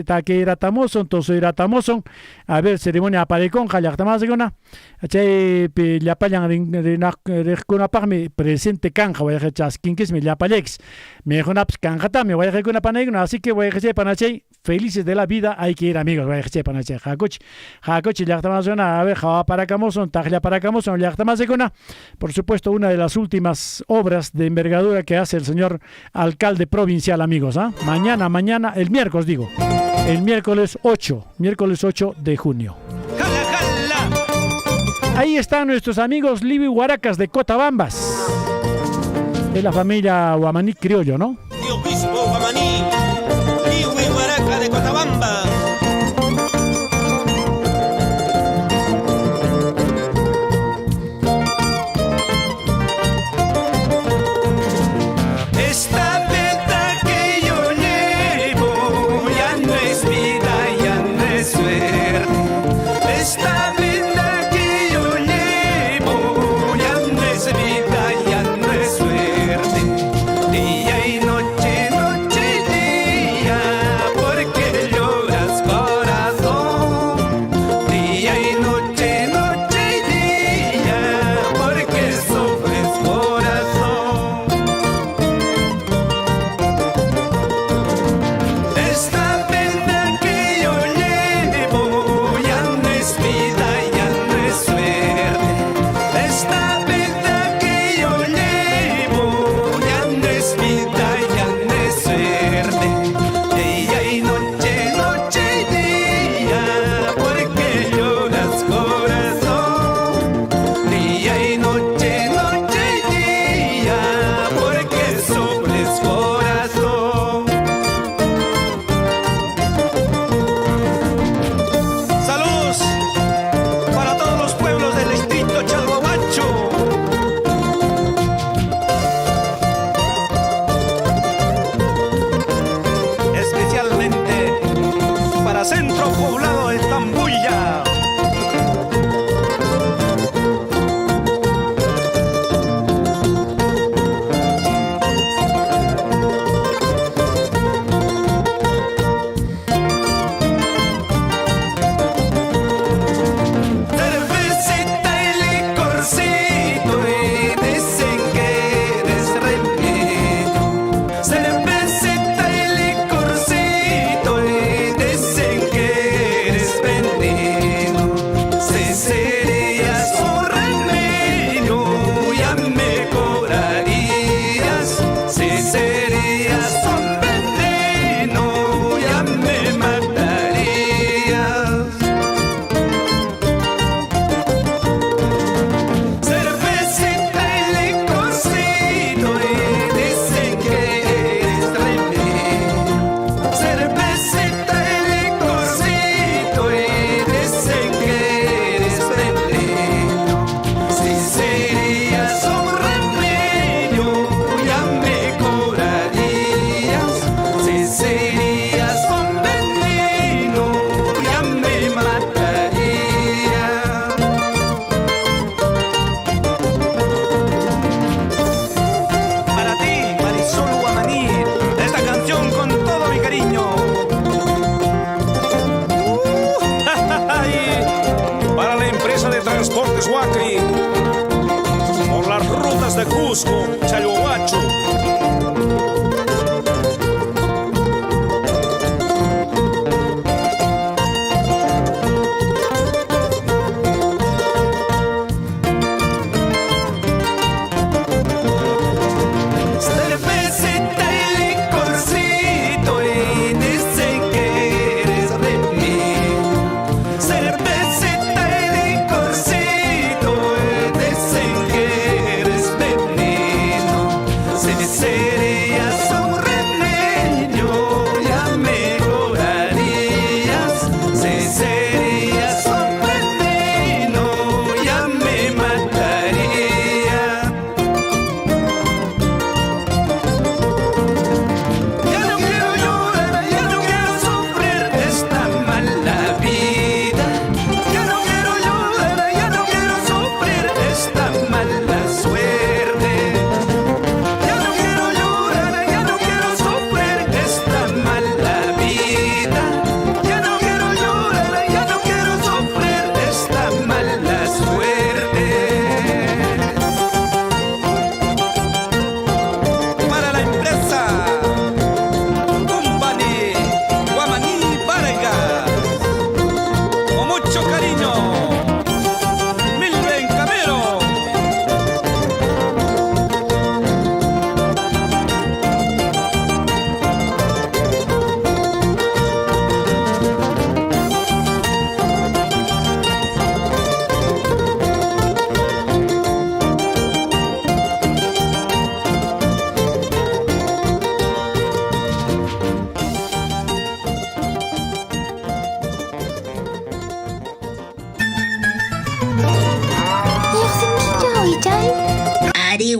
Taquiratamoso, entonces Iratamoso, a ver, ceremonia Aparecón, Jayactamazegona, Chay, Yapayan, Rejcuna Pagme, presente Canja, Guayaje Chasquinquis, me Yapalex, Mejonaps Canjatame, Guayajecuna Panegona, así que Guayaje Panachay, felices de la vida, hay que ir, amigos, Guayaje Panachay, Jacoch, Yactamazona, a ver, Javaparacamos, Tajla Paracamos, Yactamazegona, por supuesto, una de las últimas obras de envergadura que hace el señor alcalde provincial, amigos, ¿ah? Mañana, el miércoles digo, el miércoles 8 de junio. Ahí están nuestros amigos Libi Huaracas de Cotabambas, de la familia Guamaní criollo, ¿no? Tío Obispo Guamaní, Libi Huaraca de Cotabambas. Centro Poblado de Tambuya. Cervecita y licorcito y dicen que eres bendito. Cusco, Chayohuacho.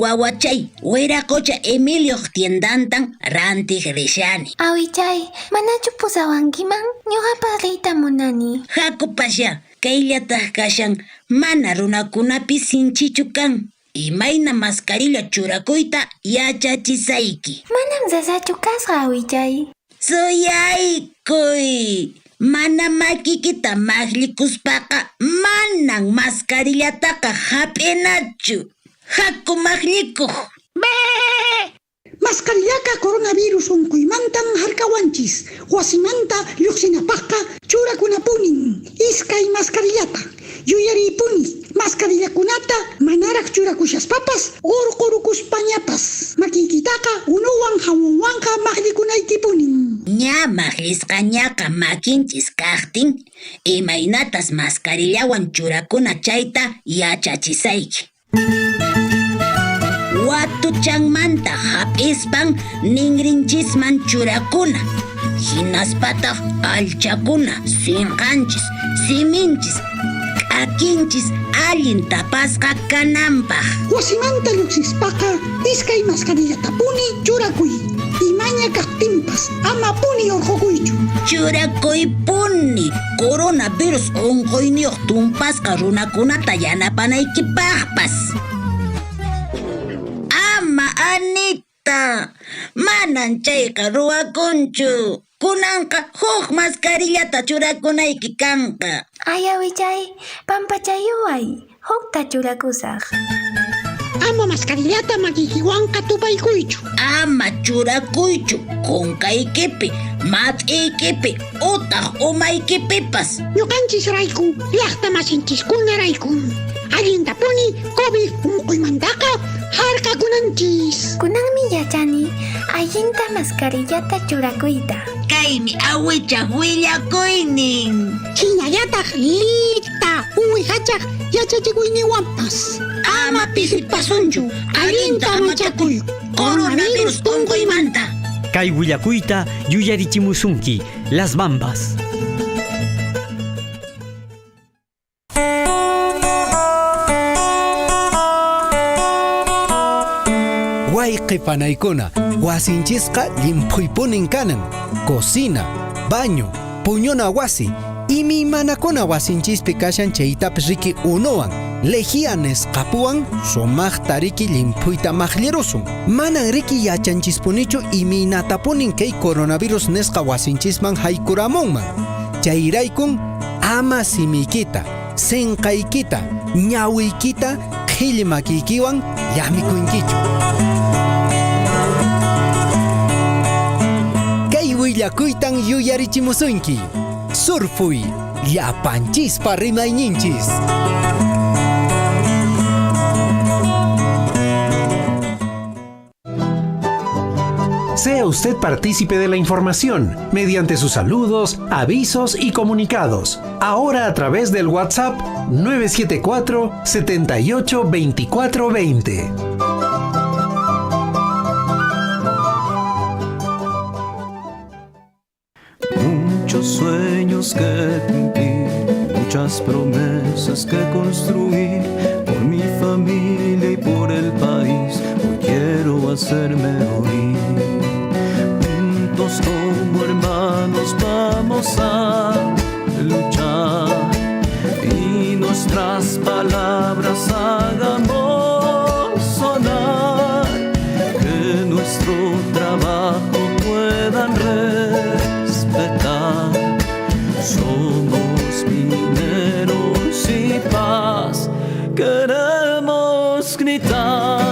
Wawachay, Huiracocha Emilio tiendantan rantig rishani. Awichay, manachu pusawankiman, ñuqapas riyta munani. Hakupasha, kayllataq kashan, mana runakunapi sinchichu kan. Imayna mascarilla churakuyta yachachisayki. Manam sasachu kasqa awichay. Suyaykuy. Mana makikita maqlikuspaqa manan mascarillataqa hap'inachu. Haku maglikuj. Mascarillaqa coronavirus unkuymantan harkawanchis. Wasimanta lluqsinapaqqa churakunapunin. Iskay mascarillata. Yuyaripuni. Mascarillakunata manaraq churakushaspapas urqurukuspañapas. Makikitaqa unuwan hawanwanqa maqlikunaykipunin. Ña maqlisqañaqa makinchis kaqtin imaynatas mascarillawan churakuna chayta yachachisayki. Watuchanmanta hap'ispan ninrinchisman churakuna. Hinaspataq alchakuna sinqanchis, siminchis, k'akinchis allin tapasqa kananpaq. Wasimanta lluqsispaqa iskay mascarillatapuni churakuy. Imaña kaqtinpas amapuni urqukuychu. Churakuypuni coronavirus unquyniyuq tumpasqa runakunata yanapanaykipaqpas. Ama Anita, manan chayqa ruwakunchu. Kunanqa huk mascarillata churakunayki kanqa. Ay awichay, pampachayuway, hukta churakusaq. Ama mascarillata makikiwanqa tupaykuychu. Ama churakuychu kunkaykipi, mat'iykipi, utaq umaykipipas. Ñuqanchis rayku, llaqta masinchiskuna rayku. Allintapuni COVID unquymantaqa harkakunanchis. Kunanmi yachani, allinta mascarillata churakuyta. Kaymi awichaq willakuynin. Hinallataq lita uwihachaq yachachikuyniwanpas. Ama pisippasunchu, allinta machakuy, coronavirus unquymanta. Kay willakuyta yuyarichimusunki, Las Bambas. Wayqipanaykuna, wasinchisqa llimpuypunin kanan. Cocina, baño, puñuna wasi, imimanakuna wasinchispi kashan chaytapas riki unuwan. Legianes qapuwan sumaqta riki llimpuyta maqllirusun. Manan riki yachanchispunichu iminatapunin kay coronavirus nisqa wasinchisman haykuramunman. Chayraykun ama simikita, sinqaykita, ñawiykita qhilli makiykiwan llaqmikunkichu. Kay willakuytan yuyarichimusunki. Surfuy, llapanchispa rimayninchis. Sea usted partícipe de la información mediante sus saludos, avisos y comunicados. Ahora a través del WhatsApp 974 78 24 20. Muchos sueños que cumplir, muchas promesas que construir, por mi familia y por el país, hoy quiero hacerme oír. Juntos como hermanos vamos a luchar y nuestras palabras hagamos sonar, que nuestro trabajo puedan respetar. Somos mineros y paz, queremos gritar.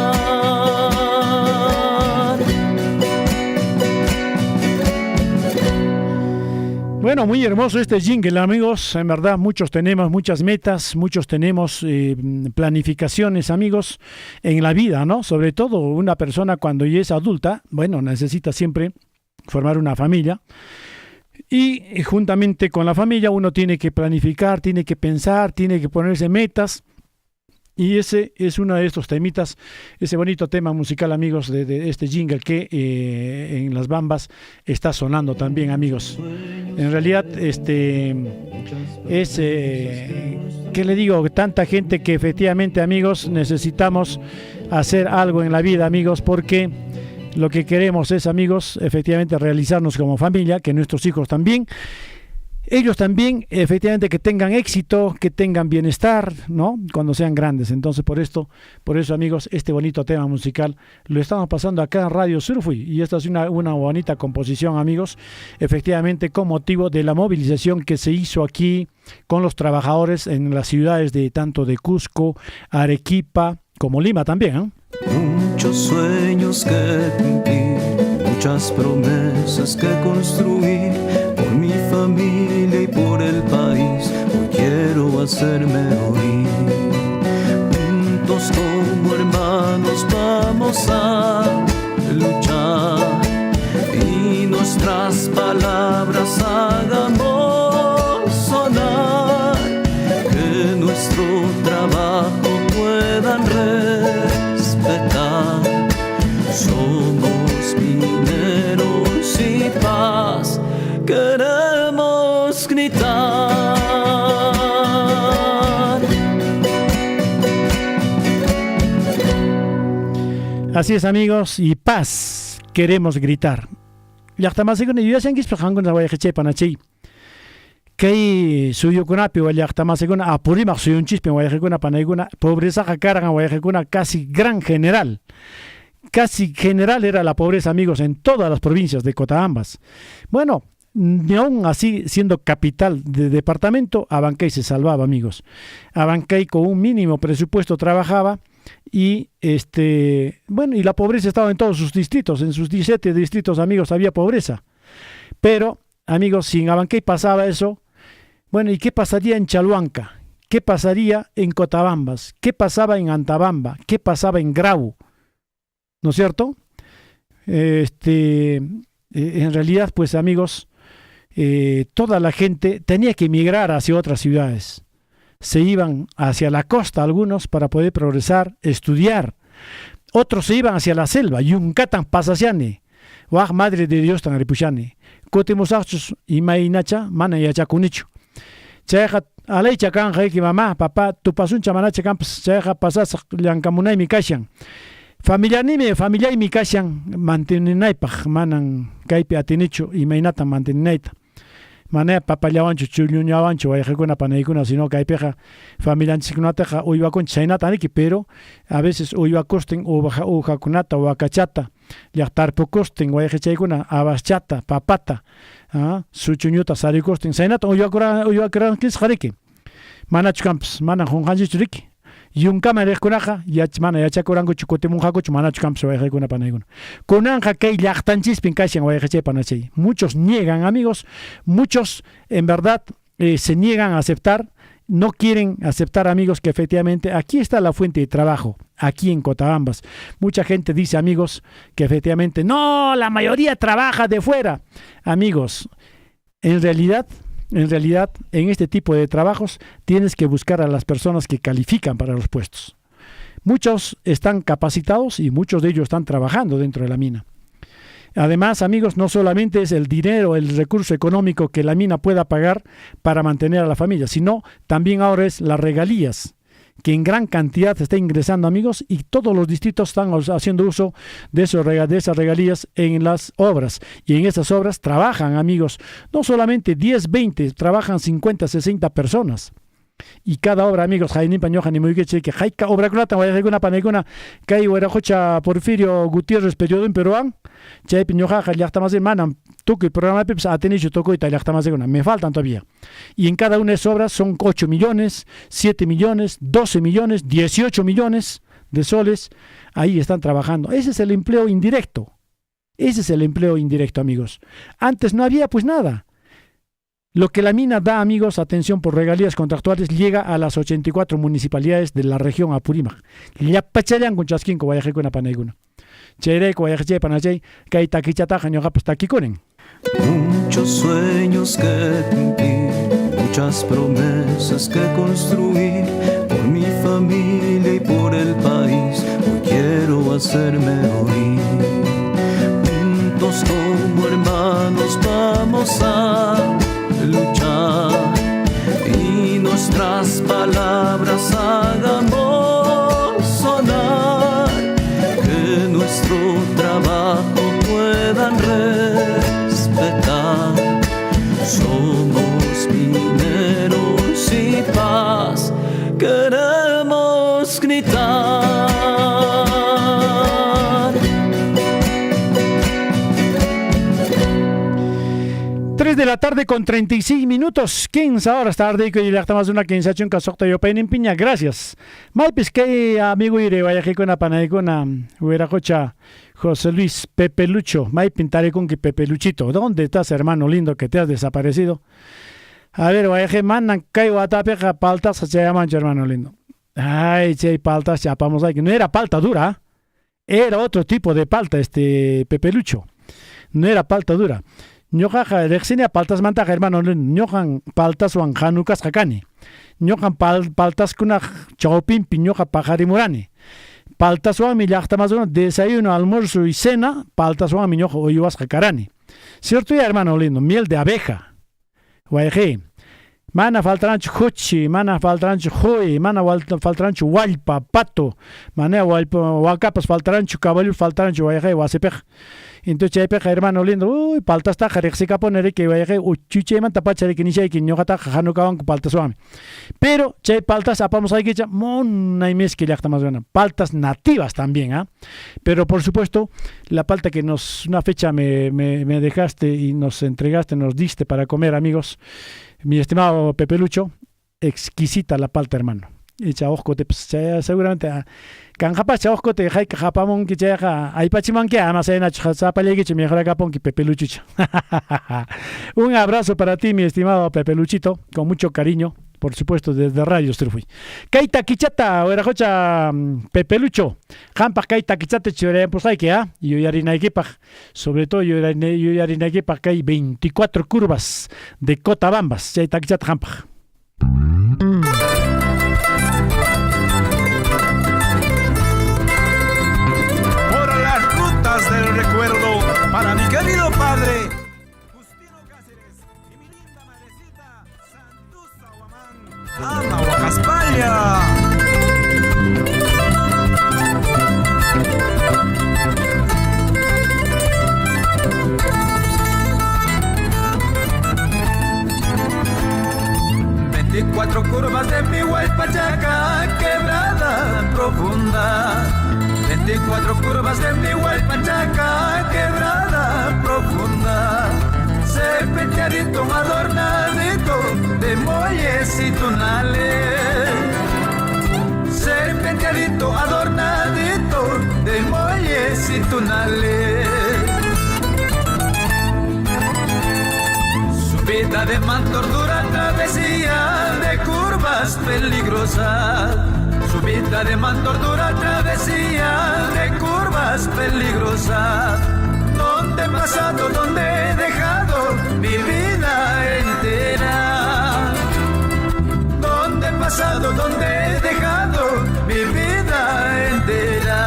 Bueno, muy hermoso este jingle, amigos. En verdad, muchos tenemos muchas metas, muchos tenemos planificaciones, amigos, en la vida, ¿no? Sobre todo una persona cuando ya es adulta, bueno, necesita siempre formar una familia. Y juntamente con la familia uno tiene que planificar, tiene que pensar, tiene que ponerse metas. Y ese es uno de estos temitas, ese bonito tema musical, amigos, de este jingle que en las bambas está sonando también, amigos. En realidad, es, ¿qué le digo? Tanta gente que efectivamente, amigos, necesitamos hacer algo en la vida, amigos, porque lo que queremos es, amigos, efectivamente realizarnos como familia, que nuestros hijos también. Ellos también, efectivamente, que tengan éxito, que tengan bienestar, ¿no? Cuando sean grandes. Entonces, por eso, amigos, este bonito tema musical lo estamos pasando acá en Radio Surfuy. Y esta es una bonita composición, amigos, efectivamente, con motivo de la movilización que se hizo aquí con los trabajadores en las ciudades de tanto de Cusco, Arequipa, como Lima también, ¿eh? Muchos sueños que cumplir, muchas promesas que construir, por mi familia y por el país, hoy quiero hacerme oír. Juntos como hermanos vamos a luchar y nuestras palabras hagamos sonar, que nuestro trabajo puedan respetar. Somos mineros y paz, queremos gritar. Así es, amigos, y paz queremos gritar. Llaqtamasakuna yuyasankish hankunas wayaqichaypan achay. Kay suyukunapi llaqtamasakuna apurimaq suyunchispi wayaqikuna panaykuna pobrezaqa karqan wayaqikuna casi gran general. Casi general era la pobreza, amigos, en todas las provincias de Cotabambas. Bueno, ni aún así, siendo capital de departamento, Abancay se salvaba, amigos. Abancay con un mínimo presupuesto trabajaba y bueno, y la pobreza estaba en todos sus distritos, en sus 17 distritos, amigos, había pobreza. Pero, amigos, si en Abancay pasaba eso, bueno, ¿y qué pasaría en Chalhuanca? ¿Qué pasaría en Cotabambas? ¿Qué pasaba en Antabamba? ¿Qué pasaba en Grau? ¿No es cierto? En realidad, pues, amigos, toda la gente tenía que emigrar hacia otras ciudades. Se iban hacia la costa algunos para poder progresar, estudiar. Otros se iban hacia la selva, Yuncatán, Pasasiane, Waj Madre de Dios tan aripuchane. Cotemusachos y Mainacha, Mana y Achacunicho. Cheja, Aleicha Canja, que mamá, papá, tu pasuncha manacha camps, Cheja pasas, Yancamunay mi cashan. Familia y mi cashan, manteninaypaj, manan, Caipe Atenicho y Mainata manteninaita. Manea papallawancho, chuñuñawancho, wayajekuna panaykuna, sino Caipeja, familia anchikunataja, uywakun chainataniki, pero a veces uywakusten, ujakunata, uwakachata, llaqtarpukusten, wayajechaykuna, abaschata, papata, suchuñuta, sarikusten, chainata, uywakurankis jariki. Manachu camps, manan junjanchichu riki. Yunkama riqkunaqa mana yachakurankuchu kutimunqakuchu manachu kanpas wayqaykuna panaykuna. Kunanqa kay llaqtanchispin kashan wayqachay panachay. Muchos niegan, amigos, muchos en verdad se niegan a aceptar, no quieren aceptar, amigos, que efectivamente aquí está la fuente de trabajo, aquí en Cotabambas. Mucha gente dice, amigos, que efectivamente no, la mayoría trabaja de fuera. Amigos, en realidad, en este tipo de trabajos tienes que buscar a las personas que califican para los puestos. Muchos están capacitados y muchos de ellos están trabajando dentro de la mina. Además, amigos, no solamente es el dinero, el recurso económico que la mina pueda pagar para mantener a la familia, sino también ahora es las regalías, que en gran cantidad está ingresando, amigos, y todos los distritos están haciendo uso de esas regalías en las obras. Y en esas obras trabajan, amigos, no solamente 10, 20, trabajan 50, 60 personas. Y cada obra, amigos, Jaini Pañoja ni muy que Jaika obra kunata voy a hacer una paneguna kai huerajocha Porfirio Gutiérrez periodo en Peruán Chay Piñoja ya más hermana toco el programa Pips ha tenido toco y tal ya más una me faltan todavía. Y en cada una de esas obras son 8 millones, 7 millones, 12 millones, 18 millones de soles ahí están trabajando. Ese es el empleo indirecto. Ese es el empleo indirecto, amigos. Antes no había pues nada. Lo que la mina da, amigos, atención por regalías contractuales, llega a las 84 municipalidades de la región Apurímac. Yapachayan con chasquín con Guayaje con Apaneguna. Chere con Guayaje Panachay, que taquichata jañojapas taquiconen. Muchos sueños que cumplir, muchas promesas que construir, por mi familia y por el país, hoy quiero hacerme oír. Juntos como hermanos vamos a luchar y nuestras palabras hagamos sonar, que nuestro trabajo puedan respetar. Somos mineros y paz queremos gritar. 3 de la tarde con 36 minutos. 15 horas tarde y ya estamos una 15 en Casocta y Open en Piña. Gracias. Malpis que amigo iré vaya con la panay con hubiera cocha José Luis Pepe Lucho. May pintaré con que Pepe Luchito. ¿Dónde estás, hermano lindo, que te has desaparecido? A ver, vaya que mandan caigo a tapeja paltas se llaman hermano lindo. Ay, che, paltas chapamos ahí. No era palta dura. Era otro tipo de palta Pepe Lucho. No era palta dura. Ñojaja rexenia paltas mantaja hermano ñojan paltas wan hanukas hakani ñojan paltas kuna chaupin piñoja pajarimurani paltas wan mi llaqta más uno desayuno almuerzo y cena paltas wan mi ñoja oyuas hakarani cierto ya hermano lindo miel de abeja guayeje mana faltrancho huchi mana faltrancho joy mana faltrancho walpa pato mana walpa wakapas faltrancho caballo faltrancho guayeje wasepej. Entonces, hermano lindo, uy, paltas ta jarexika poner que vaya uchuche man tapachare que ni chay que ñogata jano kawan paltas wami. Pero chay paltas apamos ahí que ya mona y mes que ya está más buena. Paltas nativas también, ¿ah? Pero por supuesto, la palta que una fecha me dejaste y nos entregaste, nos diste para comer, amigos. Mi estimado Pepe Lucho, exquisita la palta, hermano. Y chaoscote, seguramente canjapa chaoscote hay que japamon que cheja hay pachiman que ama se nacha zapalegue che mejor acá ponki Pepe Luchito. Un abrazo para ti, mi estimado Pepe Luchito, con mucho cariño, por supuesto, desde Radio Strufui. Kaita kichata era jocha Pepe Lucho. Jampa kaita kichata chere pues hay que yo yarina equipa, sobre todo yo yarina equipa que hay 24 curvas de Cotabambas. Kaita kichata jampa. Del recuerdo para mi querido padre Justino Cáceres y mi linda madrecita Santuza Guamán Ana Huacaspalla. Cuatro curvas de mi Huaypachaca, quebrada profunda. 24 curvas de mi Huaypachaca, quebrada profunda. Serpenteadito adornadito de muelles y tunales. vida de mantor dura travesía de curvas peligrosas. Su vida de mantor dura travesía de curvas peligrosas. ¿Dónde he pasado, dónde he dejado mi vida entera? ¿Dónde he pasado, dónde he dejado mi vida entera?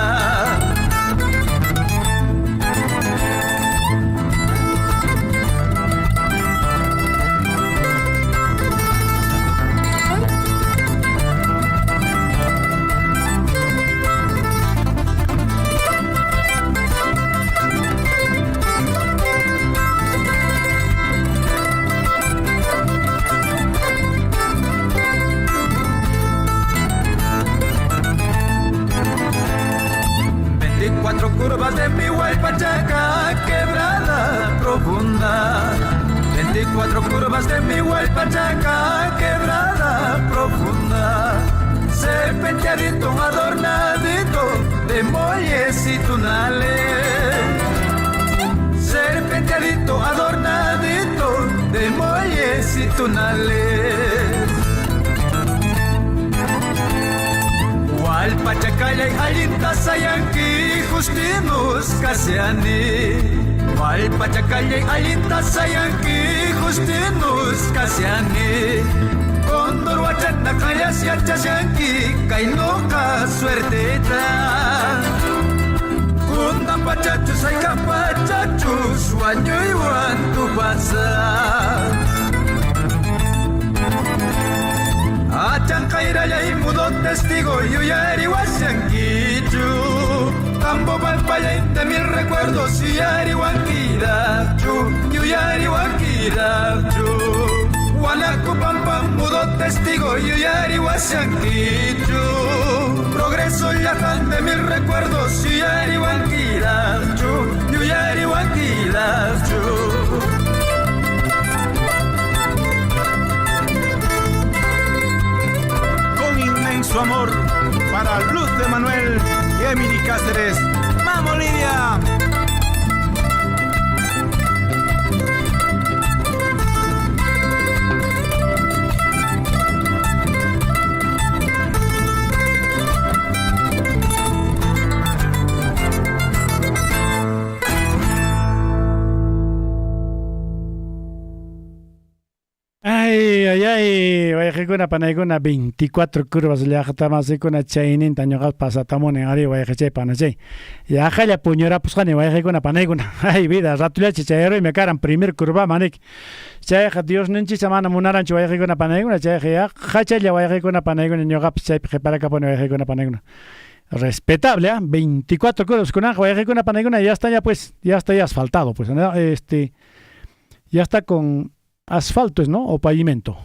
24 curvas de mi Huaypachaca, quebrada profunda. 24 curvas de mi Huaypachaca, quebrada profunda. Serpenteadito, adornadito de muelles y tunales. Serpenteadito, adornadito de muelles y tunales. Huaypachacallay allinta sayanki justinus kasiani. Huaypachacallay allinta sayanki justinus kasiani. Condor huachata callas yachasyanki kainuka suerteta. Kundan pachachus ay kapachachus wanyuiwan tu pasa. Achan kairayay mudo testigo yuyari wasyankichu. Tambo palpayay de mil recuerdos yuyari wankirachu. Yuyari wankirachu. Wanaku pampam mudo testigo yuyari wasyankichu. Progreso yajan de mil recuerdos yuyari wankirachu. Yuyari wankirachu. Su amor para Luz de Manuel y Emily Cáceres. ¡Vamos, Lidia! Ay, wayqikuna panaykuna 24 curvas llaqtamasykuna chayninta ñuqapas pasatamunin ari wayqichay panachay. Yaqalla puñurapusqani wayqikuna panaykuna. Ay vida, ratullachi chayruymi karan primer curva manik. Chayqa Dios ninchisa mana munaranchu wayqikuna panaykuna chayqa yaqachalla wayqikuna panaykuna ñuqapas chaypi qiparakapuni wayqikuna panaykuna. Respetable, 24 curvas kunaqa wayqikuna panaykuna ya está ya asfaltado pues, ¿no? Ya está con asfalto, ¿no? O pavimento.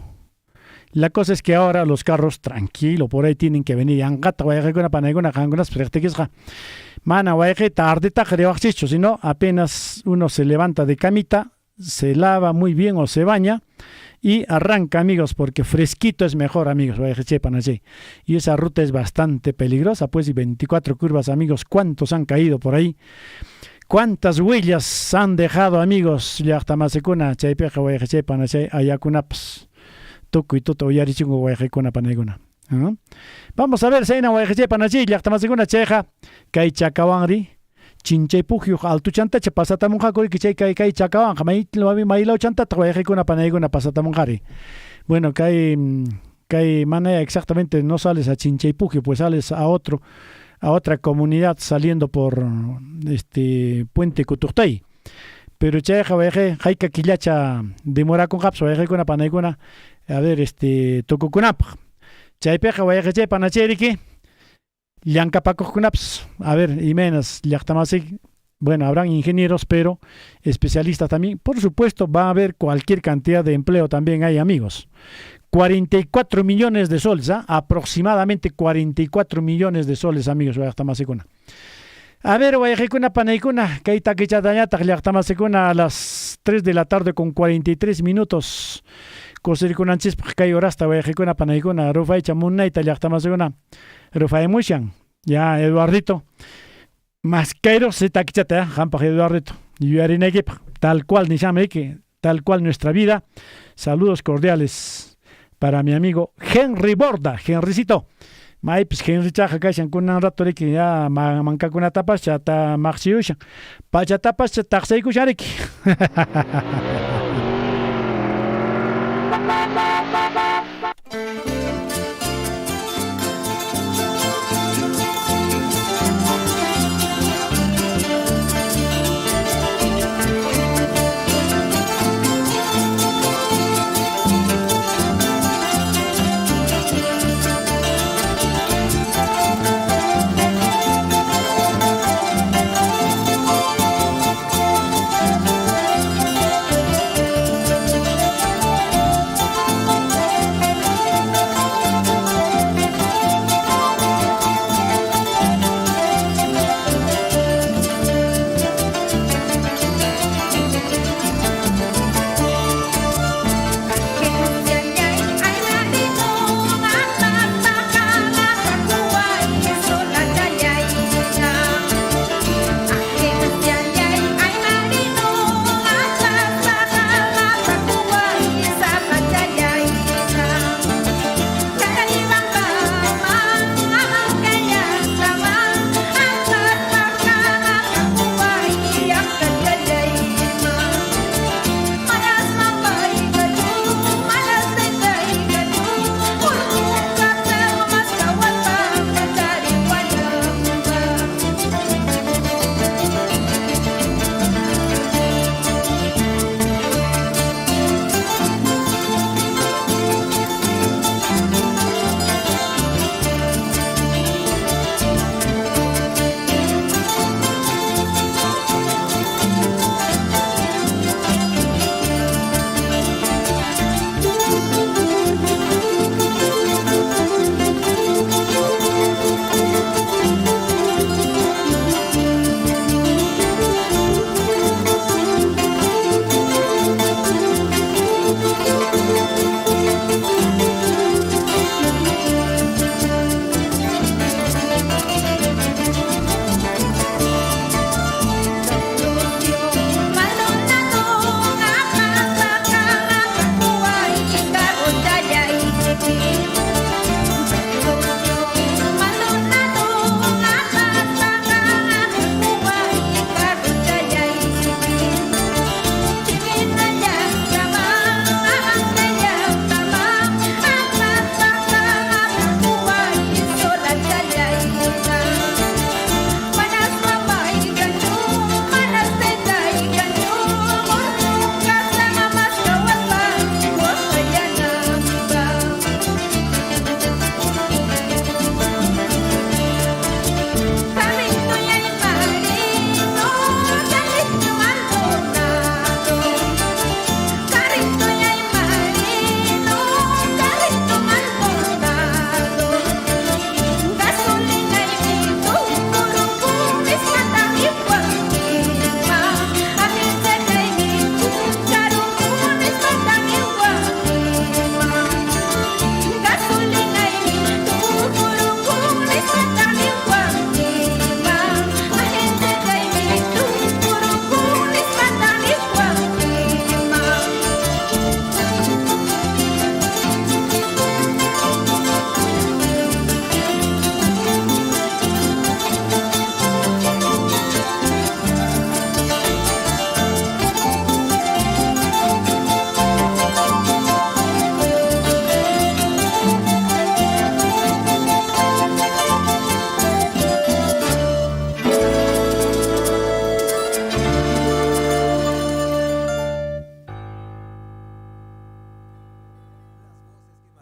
La cosa es que ahora los carros tranquilo por ahí tienen que venir. Angata wayqikuna panaykuna qankunas practiquisqa. Mana wayqi tardita qriwaqchichu, sino apenas uno se levanta de camita, se lava muy bien o se baña y arranca, amigos, porque fresquito es mejor, amigos. Y esa ruta es bastante peligrosa, pues, y 24 curvas, amigos. ¿Cuántos han caído por ahí? ¿Cuántas huellas han dejado, amigos? Llaqtamasikuna, chaypiqa wayqichay panachay ayakunapas tukuy tuta uyarichungu wayqikuna panaykuna. Vamos a ver, sayna wayqichay panachay llaqtamasikuna chayqa kay chakawanri chinchay pukyuq altuchantacha pasatamunqaku chay kay chakawanqa maylaw chantata wayqikuna panaykuna pasatamunqari. Bueno, kay manera exactamente no sales a Chinchaypugio, pues sales a otra comunidad saliendo por Puente Cutuctay. Pero chayqa wayqi hayka killacha demorakunqapas wayqikuna panaykuna a ver tukukunapaq. Chaypiqa wayqichay panachayriki llank'apakuqkunapas a ver imenas llaqtamasik. Bueno, habrán ingenieros, pero especialistas también. Por supuesto, va a haber cualquier cantidad de empleo también hay, amigos. 44 millones de soles, aproximadamente 44 millones de soles, amigos. A ver, wayqikuna panaykuna, kay takichatañataq llaqtamasikuna a las 3 de la tarde con 43 minutos. Kusirikunanchispaq kay horasta wayqikuna panaykuna rufaycha munayta llaqtamasikuna rufaymushan. Ya, Eduardito. Masquero se taquichata, Jampaj Eduardito. Yuarinegip, tal cual, ni llame que tal cual nuestra vida. Saludos cordiales para mi amigo Henry Borda, Henrycito. May pues Henry chaja kashan kunan rato que ya manca kuna tapas chata maxiusha. Pacha tapas taxay kushariki.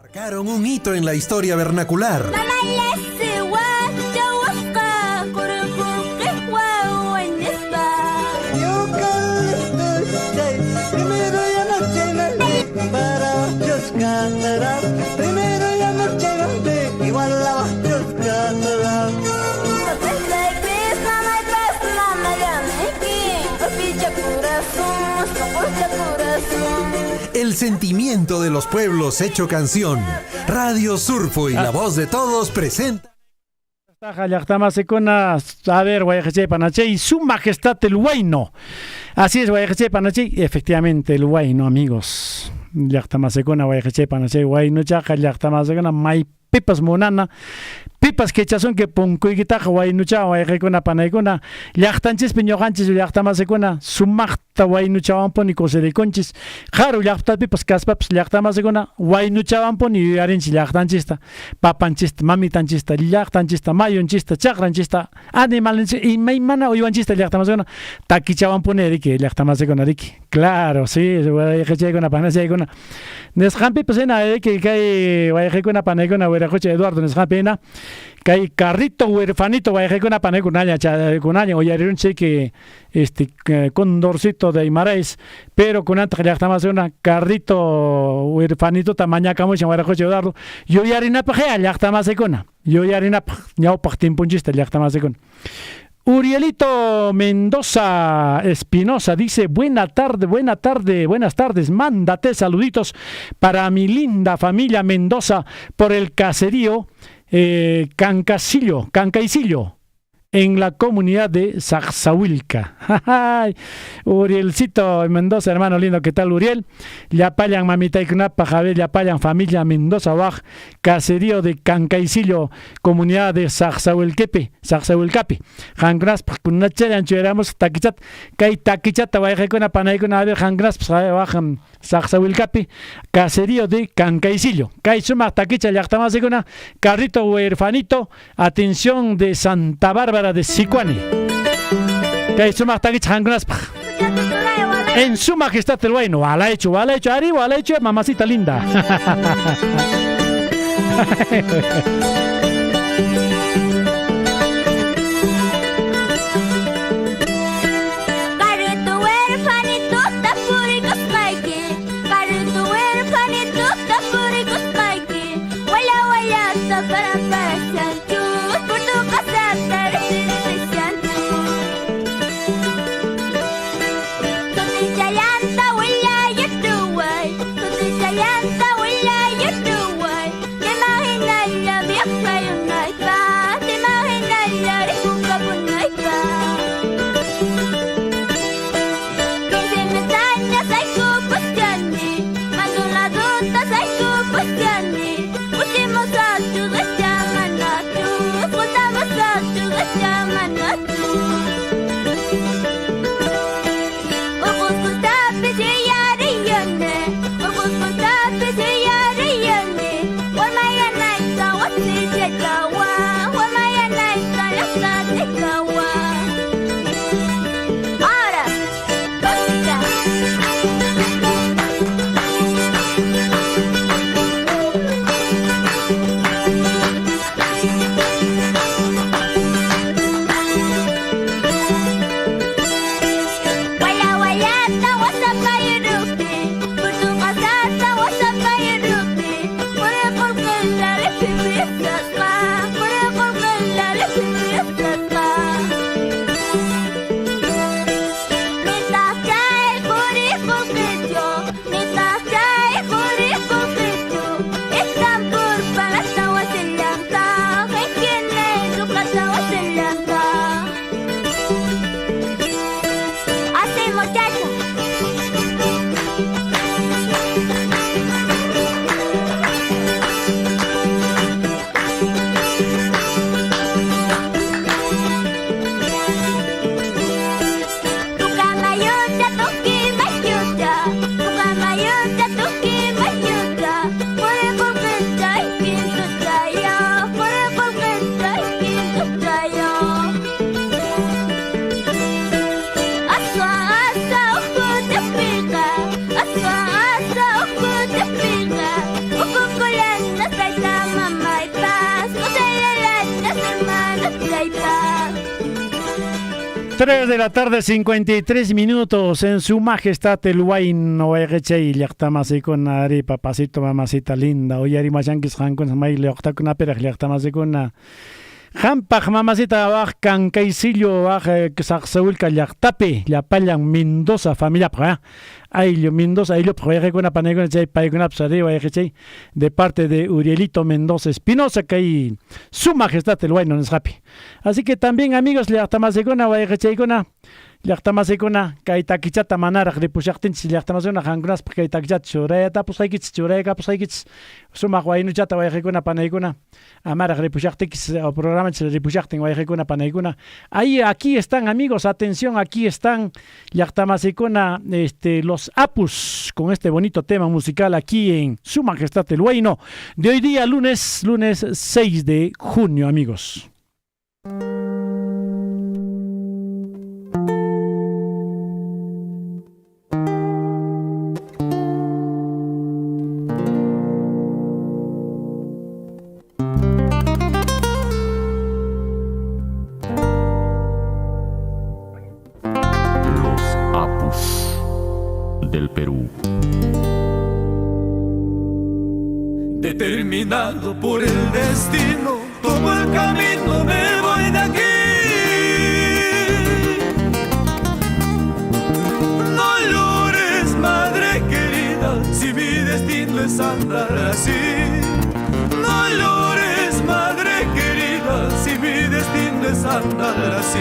Marcaron un hito en la historia vernacular. El sentimiento de los pueblos hecho canción. Radio Surfo y La Voz de Todos presenta A ver, Guayaquechay Panachay, su majestad el Huayno. Así es, Guayaquechay Panachay, efectivamente, el Huayno, amigos. Llaqtamasecuna, Guayaquechay Panachay, Huayno, Chaca, Llaqtamasecuna, May Pipas Monana, Pipas que chazón que Punkuigita, Huaynucha, Guayaquecuna Panaicuna, Llaqtanchis, Piñojanchis, Llaqtamasecuna, Sumachta, Huaynuchawan Pon y Cosericonchis, Haru, Llaqta Pipas, Caspaps, Llaqtamasecuna, Huaynuchawan Pon y Arinchi, Llaqtanchista, Papanchista, Mamitanchista, Llaqtanchista, Mayonchista, Chakranchista, Animalenchista, y Maymana, Oiwanchista, Llaqtamasecuna, Taquichawan Poneriki, Llaqtamasecuna, Riki. Claro, sí, Guayaquechay con la Panachay con la. Neshampi, pues en la que cae Guayaquechay con la Panacona, Guayaquechay Eduardo, Neshampina. Kay carrito huerfanito Guayaquecuna Panecunaya Cunaya o yarirun cheque condorcito de Imarais, pero con anta ya estamos una carrito huerfanito tamaña como se Guayaquechay Eduardo. Yo yarina paja ya estamos con. Yo yarina ya pachtin punchista ya estamos con. Urielito Mendoza Espinosa dice, buenas tardes, mándate saluditos para mi familia Mendoza por el caserío Cancaicillo, en la comunidad de Saxahuilca. Urielcito Mendoza, hermano lindo, ¿qué tal, Uriel? Yapayan mamita y kunapa, Javier, Yapayan familia Mendoza, Baj, caserío de Cancaicillo, comunidad de Saxahuilcapi. Hangras, Punacheran, Chueramos, Taquichat, Kai Taquichat, Guayacuna, Panaicuna, Hangras, Bajan, Saxahuilcapi, caserío de Cancaicillo. Kai Suma, Taquicha, Yactamaseguna, carrito huerfanito, atención de Santa Bárbara de Sicuani. En su majestad el Huayno, a la hecho, arriba, a la hecho, mamacita linda. De la tarde, 53 minutos, en su majestad el Huayno, Guayaquechay, Llaqtamasi con Ari, papacito, mamacita linda, Oyari Machanquis, Hankun, Maile, Octacuna, Peraj, Llaqtamasi con Jampaj mamacita waj kankaysillo waj saqsawilka llaqtapi llapallan Mendoza familia ayllu Mendoza ayllu wayqikuna panaykuna chay paykunapas wayqichay de parte de Urielito Mendoza Espinosa kay su majestad el wayno nisqapi. Así que también amigos llaqtamasikuna wayqichaykuna llaqtamasikuna kay takichata manaraq ripushaqtinchis llaqtamasikuna qankunaspa kay takichata churayatapusqaykichis churaykapusqaykichis sumaq waynuchata wayqikuna panaykuna amaraq ripushaqtikis o programachis ripushaqtin wayqikuna panaykuna. Ahí aquí están amigos, atención, aquí están llaqtamasikuna los Apus con este bonito tema musical aquí en Su Majestad el Huayno de hoy día lunes 6 de junio amigos. Del Perú. Determinado por el destino, tomo el camino, me voy de aquí. No llores, madre querida, si mi destino es andar así. No llores, madre querida, si mi destino es andar así.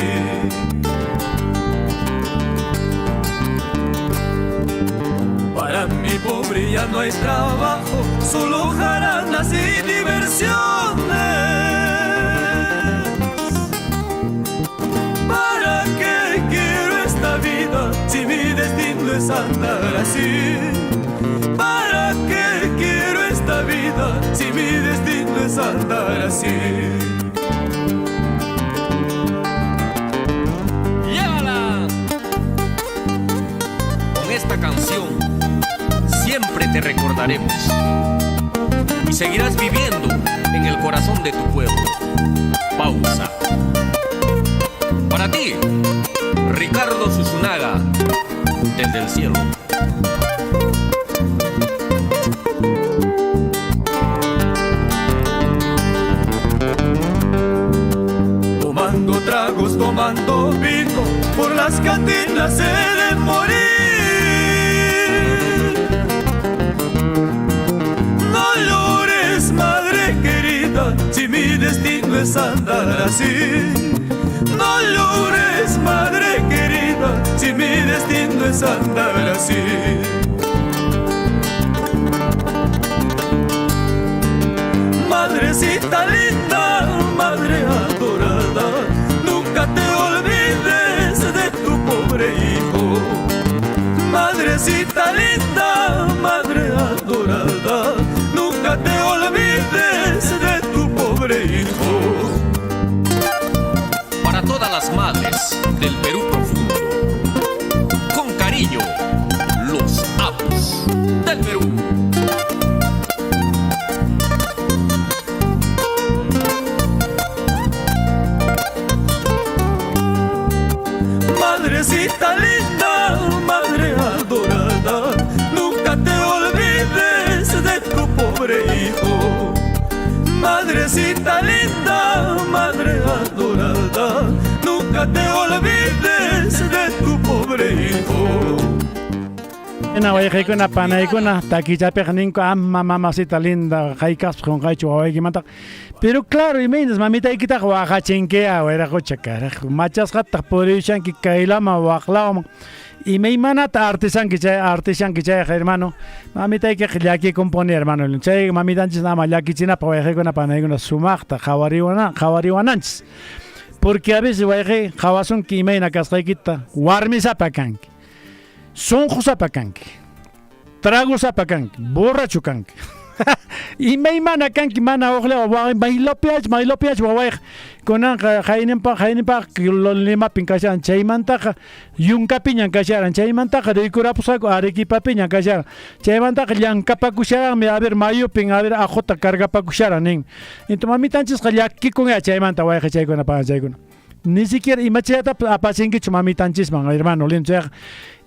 Para mi pobre ya no hay trabajo, solo jaranas y diversiones. ¿Para qué quiero esta vida si mi destino es andar así? ¿Para qué quiero esta vida si mi destino es andar así? ¡Llévala! Con esta canción siempre te recordaremos y seguirás viviendo en el corazón de tu pueblo. Pausa. Para ti, Ricardo Susunaga, desde el cielo. Tomando tragos, tomando vino, por las cantinas he de morir. Si mi destino es andar así, no llores, madre querida, si mi destino es andar así. Madrecita linda, madre adorada, nunca te olvides de tu pobre hijo. Madrecita linda, madre adorada, nunca te olvides de tu pobre hijo. Para todas las madres del Perú profundo, con cariño, los Apus del Perú. Madrecita linda, madre adorada, nunca te olvides de tu pobre hijo. Madrecita linda, madre adorada, nunca te olvides de tu pobre hijo. Ena wayqikuna panaykuna takichapej ninku ama mamacita linda qaykas con qaychu wawaykimanta. Pero claro, imaynas mamitaykita waqachinkiya wayraqucha carajo. Machasqata purishanki kaylama waqlawan. Imaymanata artesanki chay hermano. Mamitayki llaki compone hermano. Chay mamitanchis ama llakichinapa wayqikuna panaykuna sumaqta qhawariwananchis. Porque a veces wayqi qhawasunki imayna kasqaykita warmisapa kanki. Sonjusapa kanki, tragosapa kanki, borracho kanki. Y maymana kanki mana oqla mailopiach waway konan jainimpa lima pinkashan chaymantaqa yunkapiñan kasharan chaymantaqa rikurapusako arequipapiñan kasharan chaymantaqa llankapakusharanmi a ver mayupin a ver ajota cargapakusharan nin. Entonces mamitanchis llakikun chaymanta wayqa chaykuna pagan chaykuna. ni siquiera imachata apasinkichu mamitanchis hermano lindo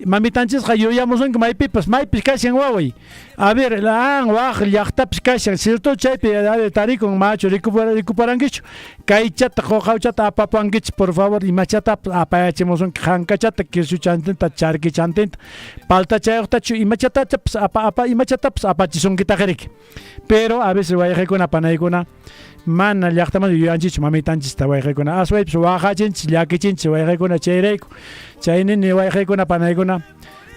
mamitanchis hayuyamos un maypipas maypis kashan wawi a ver la waj llaqtapas kashan cierto chaypi tarikun macho recuperankichu kaychata qoqawchata apapankichu por favor imachata apayachimos un hankachata kisuchantenta charkichantenta paltachayuqtachu imachatapas imachatapas apachisunkita qerik pero a veces wayqaykuna panaykuna mana llaqtaman yuyanchich mamitanchis wayqaykuna aswaypis waqachinchis llakichinchis wayqaykuna chayrayku chaynini wayqaykuna panaykuna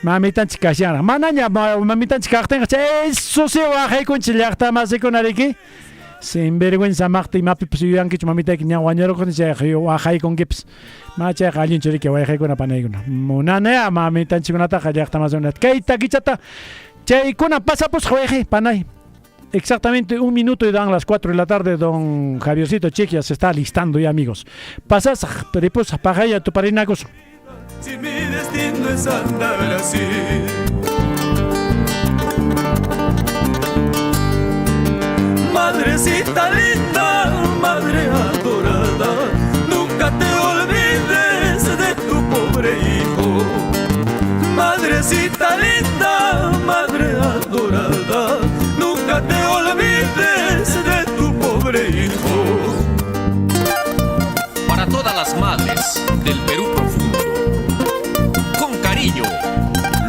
mamitanchis kashanraq manaña mamitanchis kaqtinqa chay susi waqaykunchis llaqtamasikunarik sinvergüenza maqta imapipas yuyankichu mamitayki ña wañuruqni chay waqaykunkipas ma chayqa allinchu riki wayqaykuna panaykuna munanaya mamitanchikunataqa llaqtamasunata kay takichata chaykuna pasapusqa wayqay panay. Exactamente 1 minuto y dan las 4 de la tarde, don Javiercito Chiquia se está listando ya, amigos. Pasas, pero pues apagaya tu parinacos. Si mi destino es andar así, madrecita linda, madre adorada, nunca te olvides de tu pobre hijo. Madrecita linda, madre adorada, nunca te olvides de tu pobre hijo. Para todas las madres del Perú profundo, con cariño,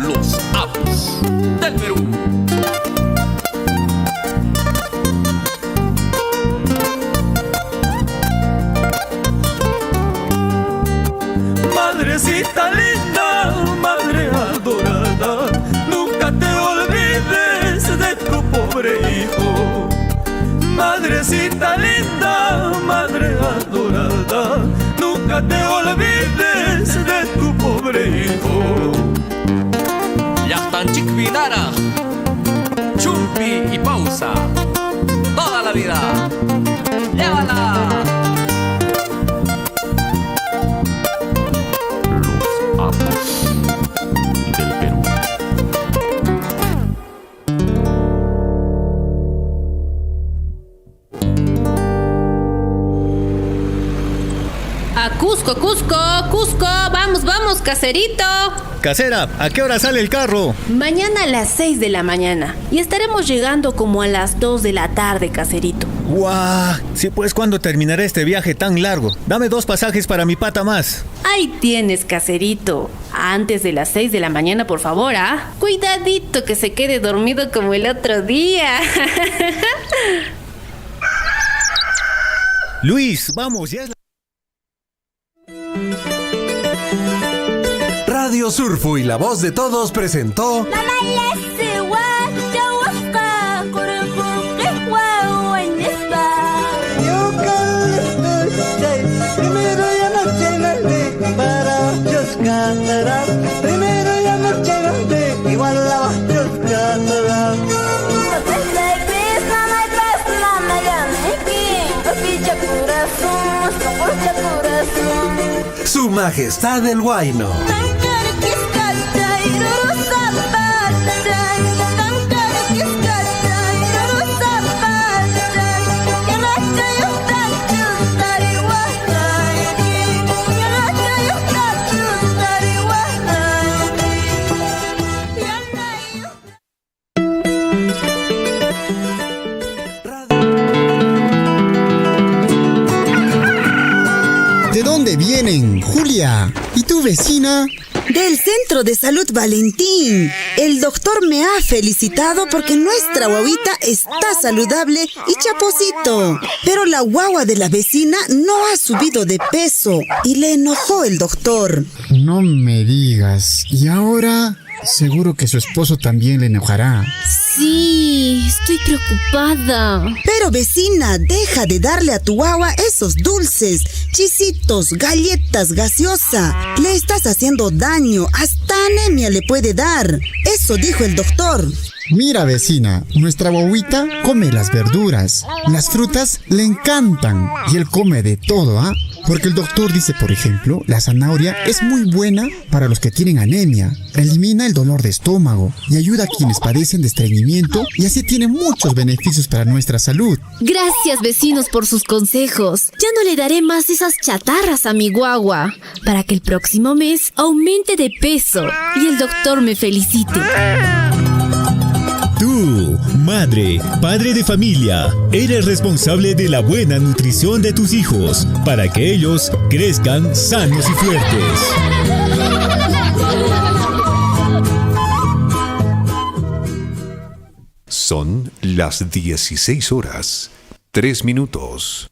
los apus del Perú. Madrecita linda, madre adorada, nunca te olvides de tu pobre hijo. Madrecita linda, madre adorada, nunca te olvides de tu pobre hijo. Llaqtanchik Vidara, Chumpi y Pausa, toda la vida. ¡Llévala! Cusco, vamos, caserito. Casera, ¿a qué hora sale el carro? Mañana a las 6 de la mañana y estaremos llegando como a las 2 de la tarde, caserito. ¡Guau! Sí, pues, ¿cuándo terminaré este viaje tan largo? Dame 2 pasajes para mi pata más. Ahí tienes, caserito. Antes de las 6 de la mañana, por favor, ¿ah? Cuidadito que se quede dormido como el otro día. Luis, vamos, ya es la... Radio Surfu y La Voz de Todos presentó Primero ya no llegaste, igual la vas a Su Majestad el Huayno. ¿De dónde vienen, Julia? ¿Y tu vecina? Del Centro de Salud Valentín. El doctor me ha felicitado porque nuestra guaguita está saludable y chaposito. Pero la guagua de la vecina no ha subido de peso y le enojó el doctor. No me digas. ¿Y ahora? Seguro que su esposo también le enojará. Sí, estoy preocupada. Pero vecina, deja de darle a tu guagua esos dulces, chisitos, galletas, gaseosa. Le estás haciendo daño, hasta anemia le puede dar. Eso dijo el doctor. Mira, vecina, nuestra guaguita come las verduras, las frutas le encantan y él come de todo, ¿ah? Porque el doctor dice, por ejemplo, la zanahoria es muy buena para los que tienen anemia, elimina el dolor de estómago y ayuda a quienes padecen de estreñimiento y así tiene muchos beneficios para nuestra salud. Gracias, vecinos, por sus consejos. Ya no le daré más esas chatarras a mi guagua, para que el próximo mes aumente de peso y el doctor me felicite. Tú, madre, padre de familia, eres responsable de la buena nutrición de tus hijos para que ellos crezcan sanos y fuertes. Son las 16 horas, 3 minutos.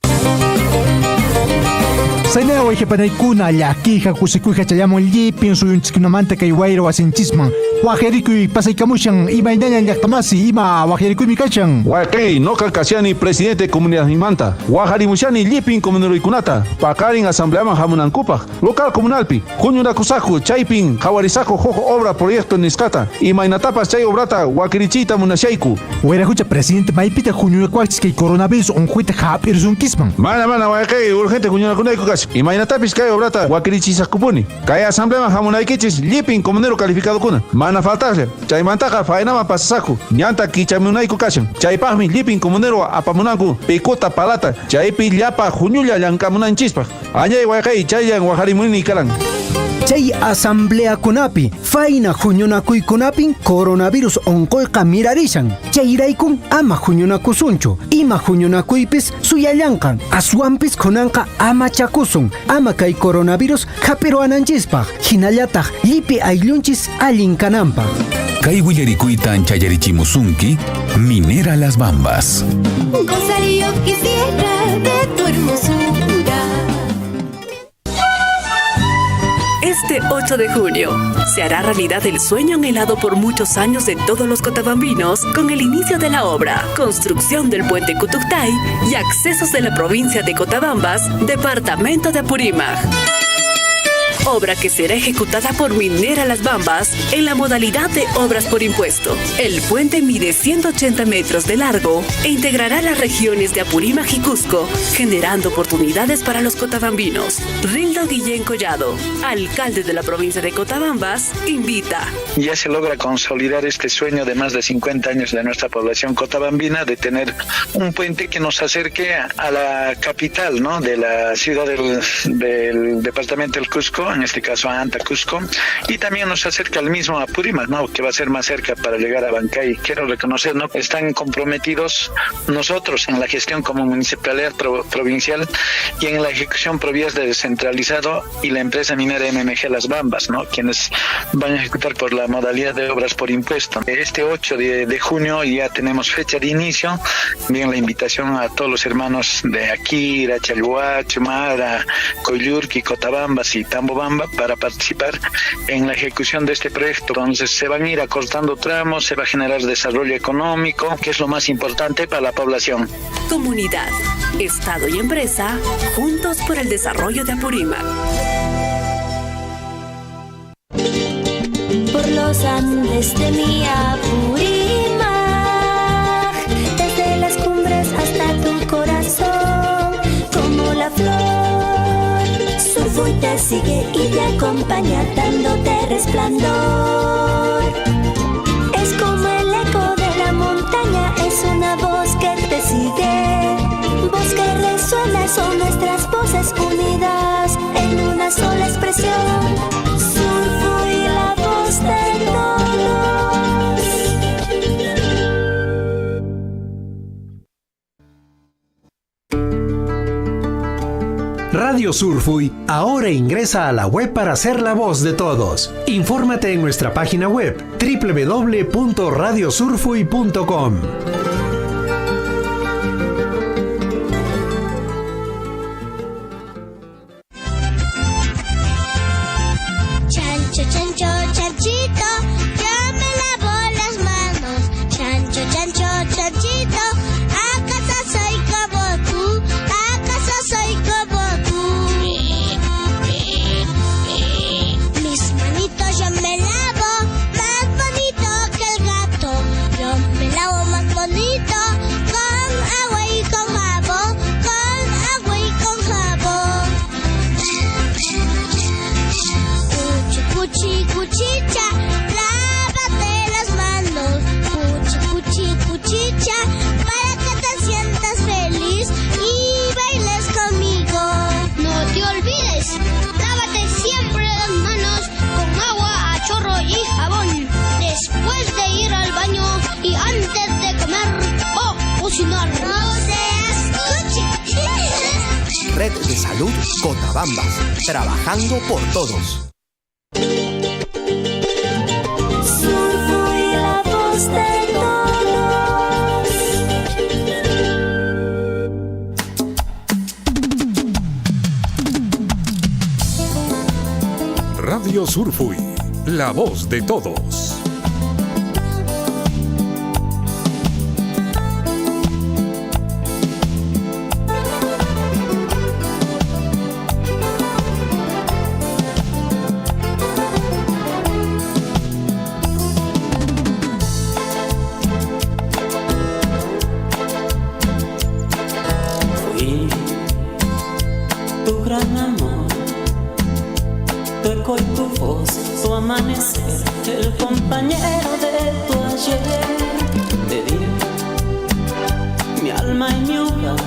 Sainao ejepanaycuna llakija kusikuija chayamon llipin suyunchikkunamanta kay wayra wasinchisman wajerikuy pasaykamushan imaynañan llaqtamasi ima wajerikuymi kashan. Waqay noqa kasiani presidente comunidadmanta wajarimushani llipin comunaruykunata paqarin asambleaman hamunankupaq local comunalpi huñurakusaku chaypin qhawarisaku huk obra proyecto nisqata imaynatapas chay obrata wakirichiyta munashayku. Wayrakucha presidente maypita huñurakuachis kay coronavirus unquyta hap'irisunkisman. Mana waqay urgente huñurakunayku kas imaynatapis kay obrata wakirichisaqkupuni kay asambleaman hamunaykichis llipin comunero calificado kuna mana faltarle chaymantaqa faynama pasasaku ñanta kichamunayku kashan chaypaqmi llipin comunero apamunanku pikuta palata chaypi llapa huñulla llankamunanchispaq añay waqay chayllan waqarimuni karan. Chay asamblea kunapi fayna huñunakuykunapin coronavirus onquyqa mirarishan chayraykun ama huñunakusunchu ima huñunakuypis suyallanqan aswanpis kunanqa ama chakusun ama kay coronavirus hapiruananchispaq hinallataq llipi ayllunchis allin kananpaq. Kay willarikuytan chayarichimusunki Minera Las Bambas. Gozar yo quisiera de tu hermosura. Este 8 de junio se hará realidad el sueño anhelado por muchos años de todos los cotabambinos con el inicio de la obra, construcción del puente Cutuctay y accesos de la provincia de Cotabambas, departamento de Apurímac. Obra que será ejecutada por Minera Las Bambas en la modalidad de obras por impuesto. El puente mide 180 metros de largo e integrará las regiones de Apurímac y Cusco, generando oportunidades para los cotabambinos. Rildo Guillén Collado, alcalde de la provincia de Cotabambas, invita. Ya se logra consolidar este sueño de más de 50 años de nuestra población cotabambina de tener un puente que nos acerque a la capital, ¿no?, de la ciudad del departamento del Cusco, en este caso a Anta, Cusco, y también nos acerca al mismo Apurímac, ¿no?, que va a ser más cerca para llegar a Bancay. Quiero reconocer, ¿no?, están comprometidos nosotros en la gestión como municipalidad provincial y en la ejecución provías de descentralizado y la empresa minera MMG Las Bambas, ¿no?, quienes van a ejecutar por la modalidad de obras por impuesto. Este 8 de junio ya tenemos fecha de inicio. Bien, la invitación a todos los hermanos de Akira, Chalhuá, Chumara, Coyurqui, Cotabambas y Tambobamba para participar en la ejecución de este proyecto. Entonces se van a ir acortando tramos, se va a generar desarrollo económico, que es lo más importante para la población. Comunidad, Estado y empresa, juntos por el desarrollo de Apurímac. Por los Andes de mi Apurímac, desde las cumbres hasta tu corazón, como la flor, Surfuy te sigue y te acompaña dándote resplandor. Es como el eco de la montaña, es una voz que te sigue, voz que resuena, son nuestras voces unidas en una sola expresión. Surfuy, la voz de todos. Radio Surfuy ahora ingresa a la web para ser la voz de todos. Infórmate en nuestra página web www.radiosurfuy.com. Chancho, chancho, chanchito, yo me lavo las manos. Chancho, chancho, chanchito, ¿acaso soy como tú? ¿Acaso soy como tú? Mis manitos yo me lavo, más bonito que el gato. Yo Red de Salud Cotabambas, trabajando por todos. Surfui la voz de todos. Radio Surfui, la voz de todos. Tu gran amor, tu eco y tu voz, tu amanecer, el compañero de tu ayer. Te di mi alma y mi hogar,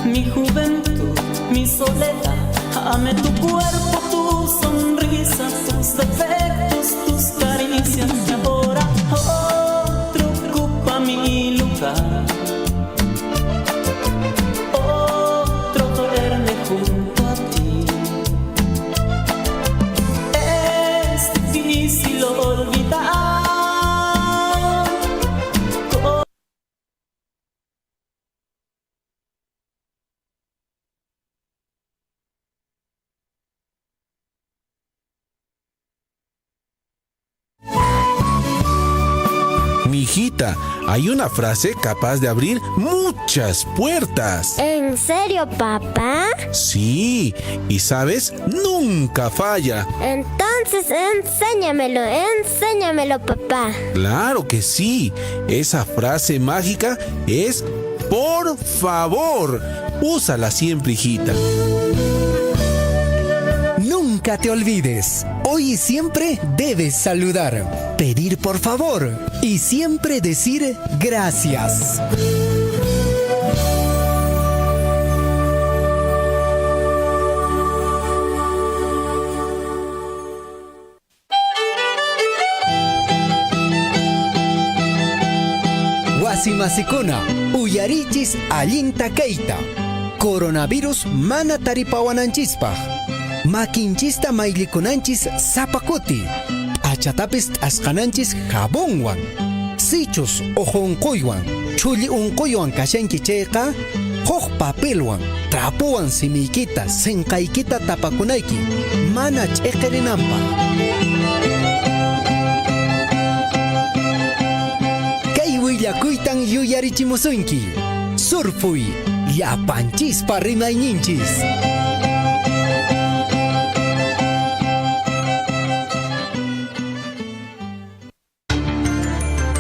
mi juventud, mi soledad. Amé tu cuerpo, tu sonrisa, tus defectos, tus caricias. Y ahora otro ocupa mi lugar. Junto a ti es difícil olvidar. Mijita, hay una frase capaz de abrir muchas puertas. ¿En serio, papá? Sí, y sabes, nunca falla. Entonces, enséñamelo, papá. Claro que sí. Esa frase mágica es por favor. Úsala siempre, hijita. Nunca te olvides, hoy y siempre debes saludar, pedir por favor y siempre decir gracias. Wasimasikuna, uyarichis allinta keita. Coronavirus mana taripawananchispaj. Makinchista mayllikunanchis sapakuti. Achatapis asqananchis jabonwan. Sichus ojonquywan, chulli unquywan kashanki chayqa, huk papelwan, trapuwan simiykita, sinqaykita tapakunayki, mana ch'iqirinanpaq. Kay willakuytan yuyarichimusunki. Surfuy, llapanchispa rimayninchis.